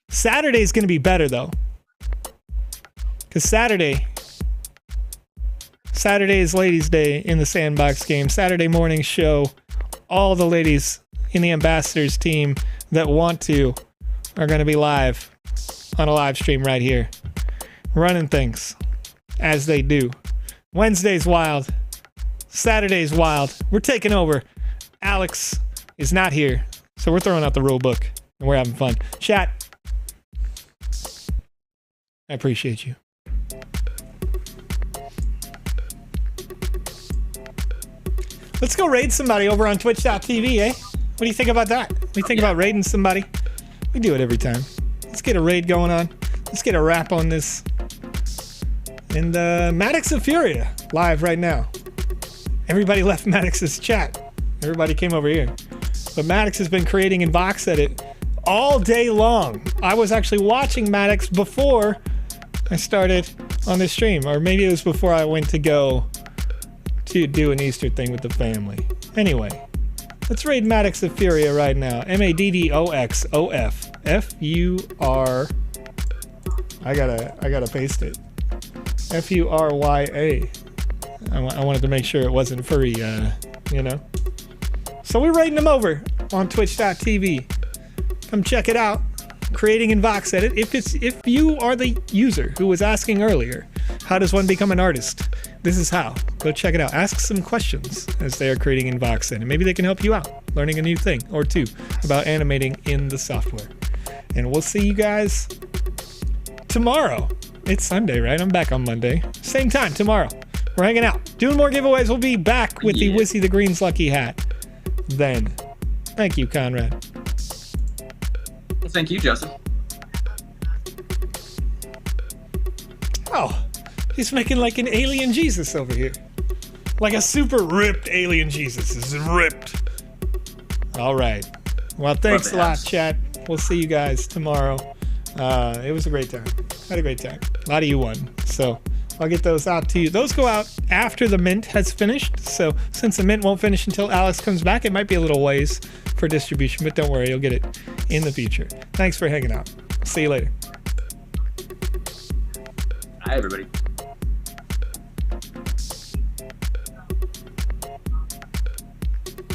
Saturday's going to be better, though. Because Saturday is Ladies' Day in the Sandbox game. Saturday morning show. All the ladies in the Ambassadors team that want to are going to be live on a live stream right here. Running things as they do. Wednesday's wild. Saturday's wild. We're taking over. Alex is not here, so we're throwing out the rule book and we're having fun. Chat, I appreciate you. Let's go raid somebody over on twitch.tv, eh? What do you think about that? What do you think about raiding somebody? We do it every time. Let's get a raid going on. Let's get a wrap on this. And Maddox of Furia live right now. Everybody left Maddox's chat. Everybody came over here. But Maddox has been creating in VoxEdit all day long. I was actually watching Maddox before I started on this stream. Or maybe it was before I went to go to do an Easter thing with the family. Anyway, let's raid Maddox of Furia right now. MADDOXOF. F-U-R... I gotta paste it. F-U-R-Y-A. I wanted to make sure it wasn't furry, you know. So we're rating them over on twitch.tv. Come check it out. Creating in VoxEdit. If you are the user who was asking earlier, how does one become an artist? This is how. Go check it out. Ask some questions as they are creating in VoxEdit. Maybe they can help you out learning a new thing or two about animating in the software. And we'll see you guys tomorrow. It's Sunday, right? I'm back on Monday. Same time tomorrow. We're hanging out. Doing more giveaways. We'll be back with the Wizzy the Green's Lucky Hat. Then. Thank you, Conrad. Well, thank you, Justin. Oh, he's making like an alien Jesus over here. Like a super ripped alien Jesus. This is ripped. All right. Well, thanks a lot, chat. We'll see you guys tomorrow. It was a great time. Had a great time. A lot of you won. So I'll get those out to you. Those go out after the mint has finished. So since the mint won't finish until Alex comes back, it might be a little ways for distribution, but don't worry, you'll get it in the future. Thanks for hanging out. See you later. Hi, everybody.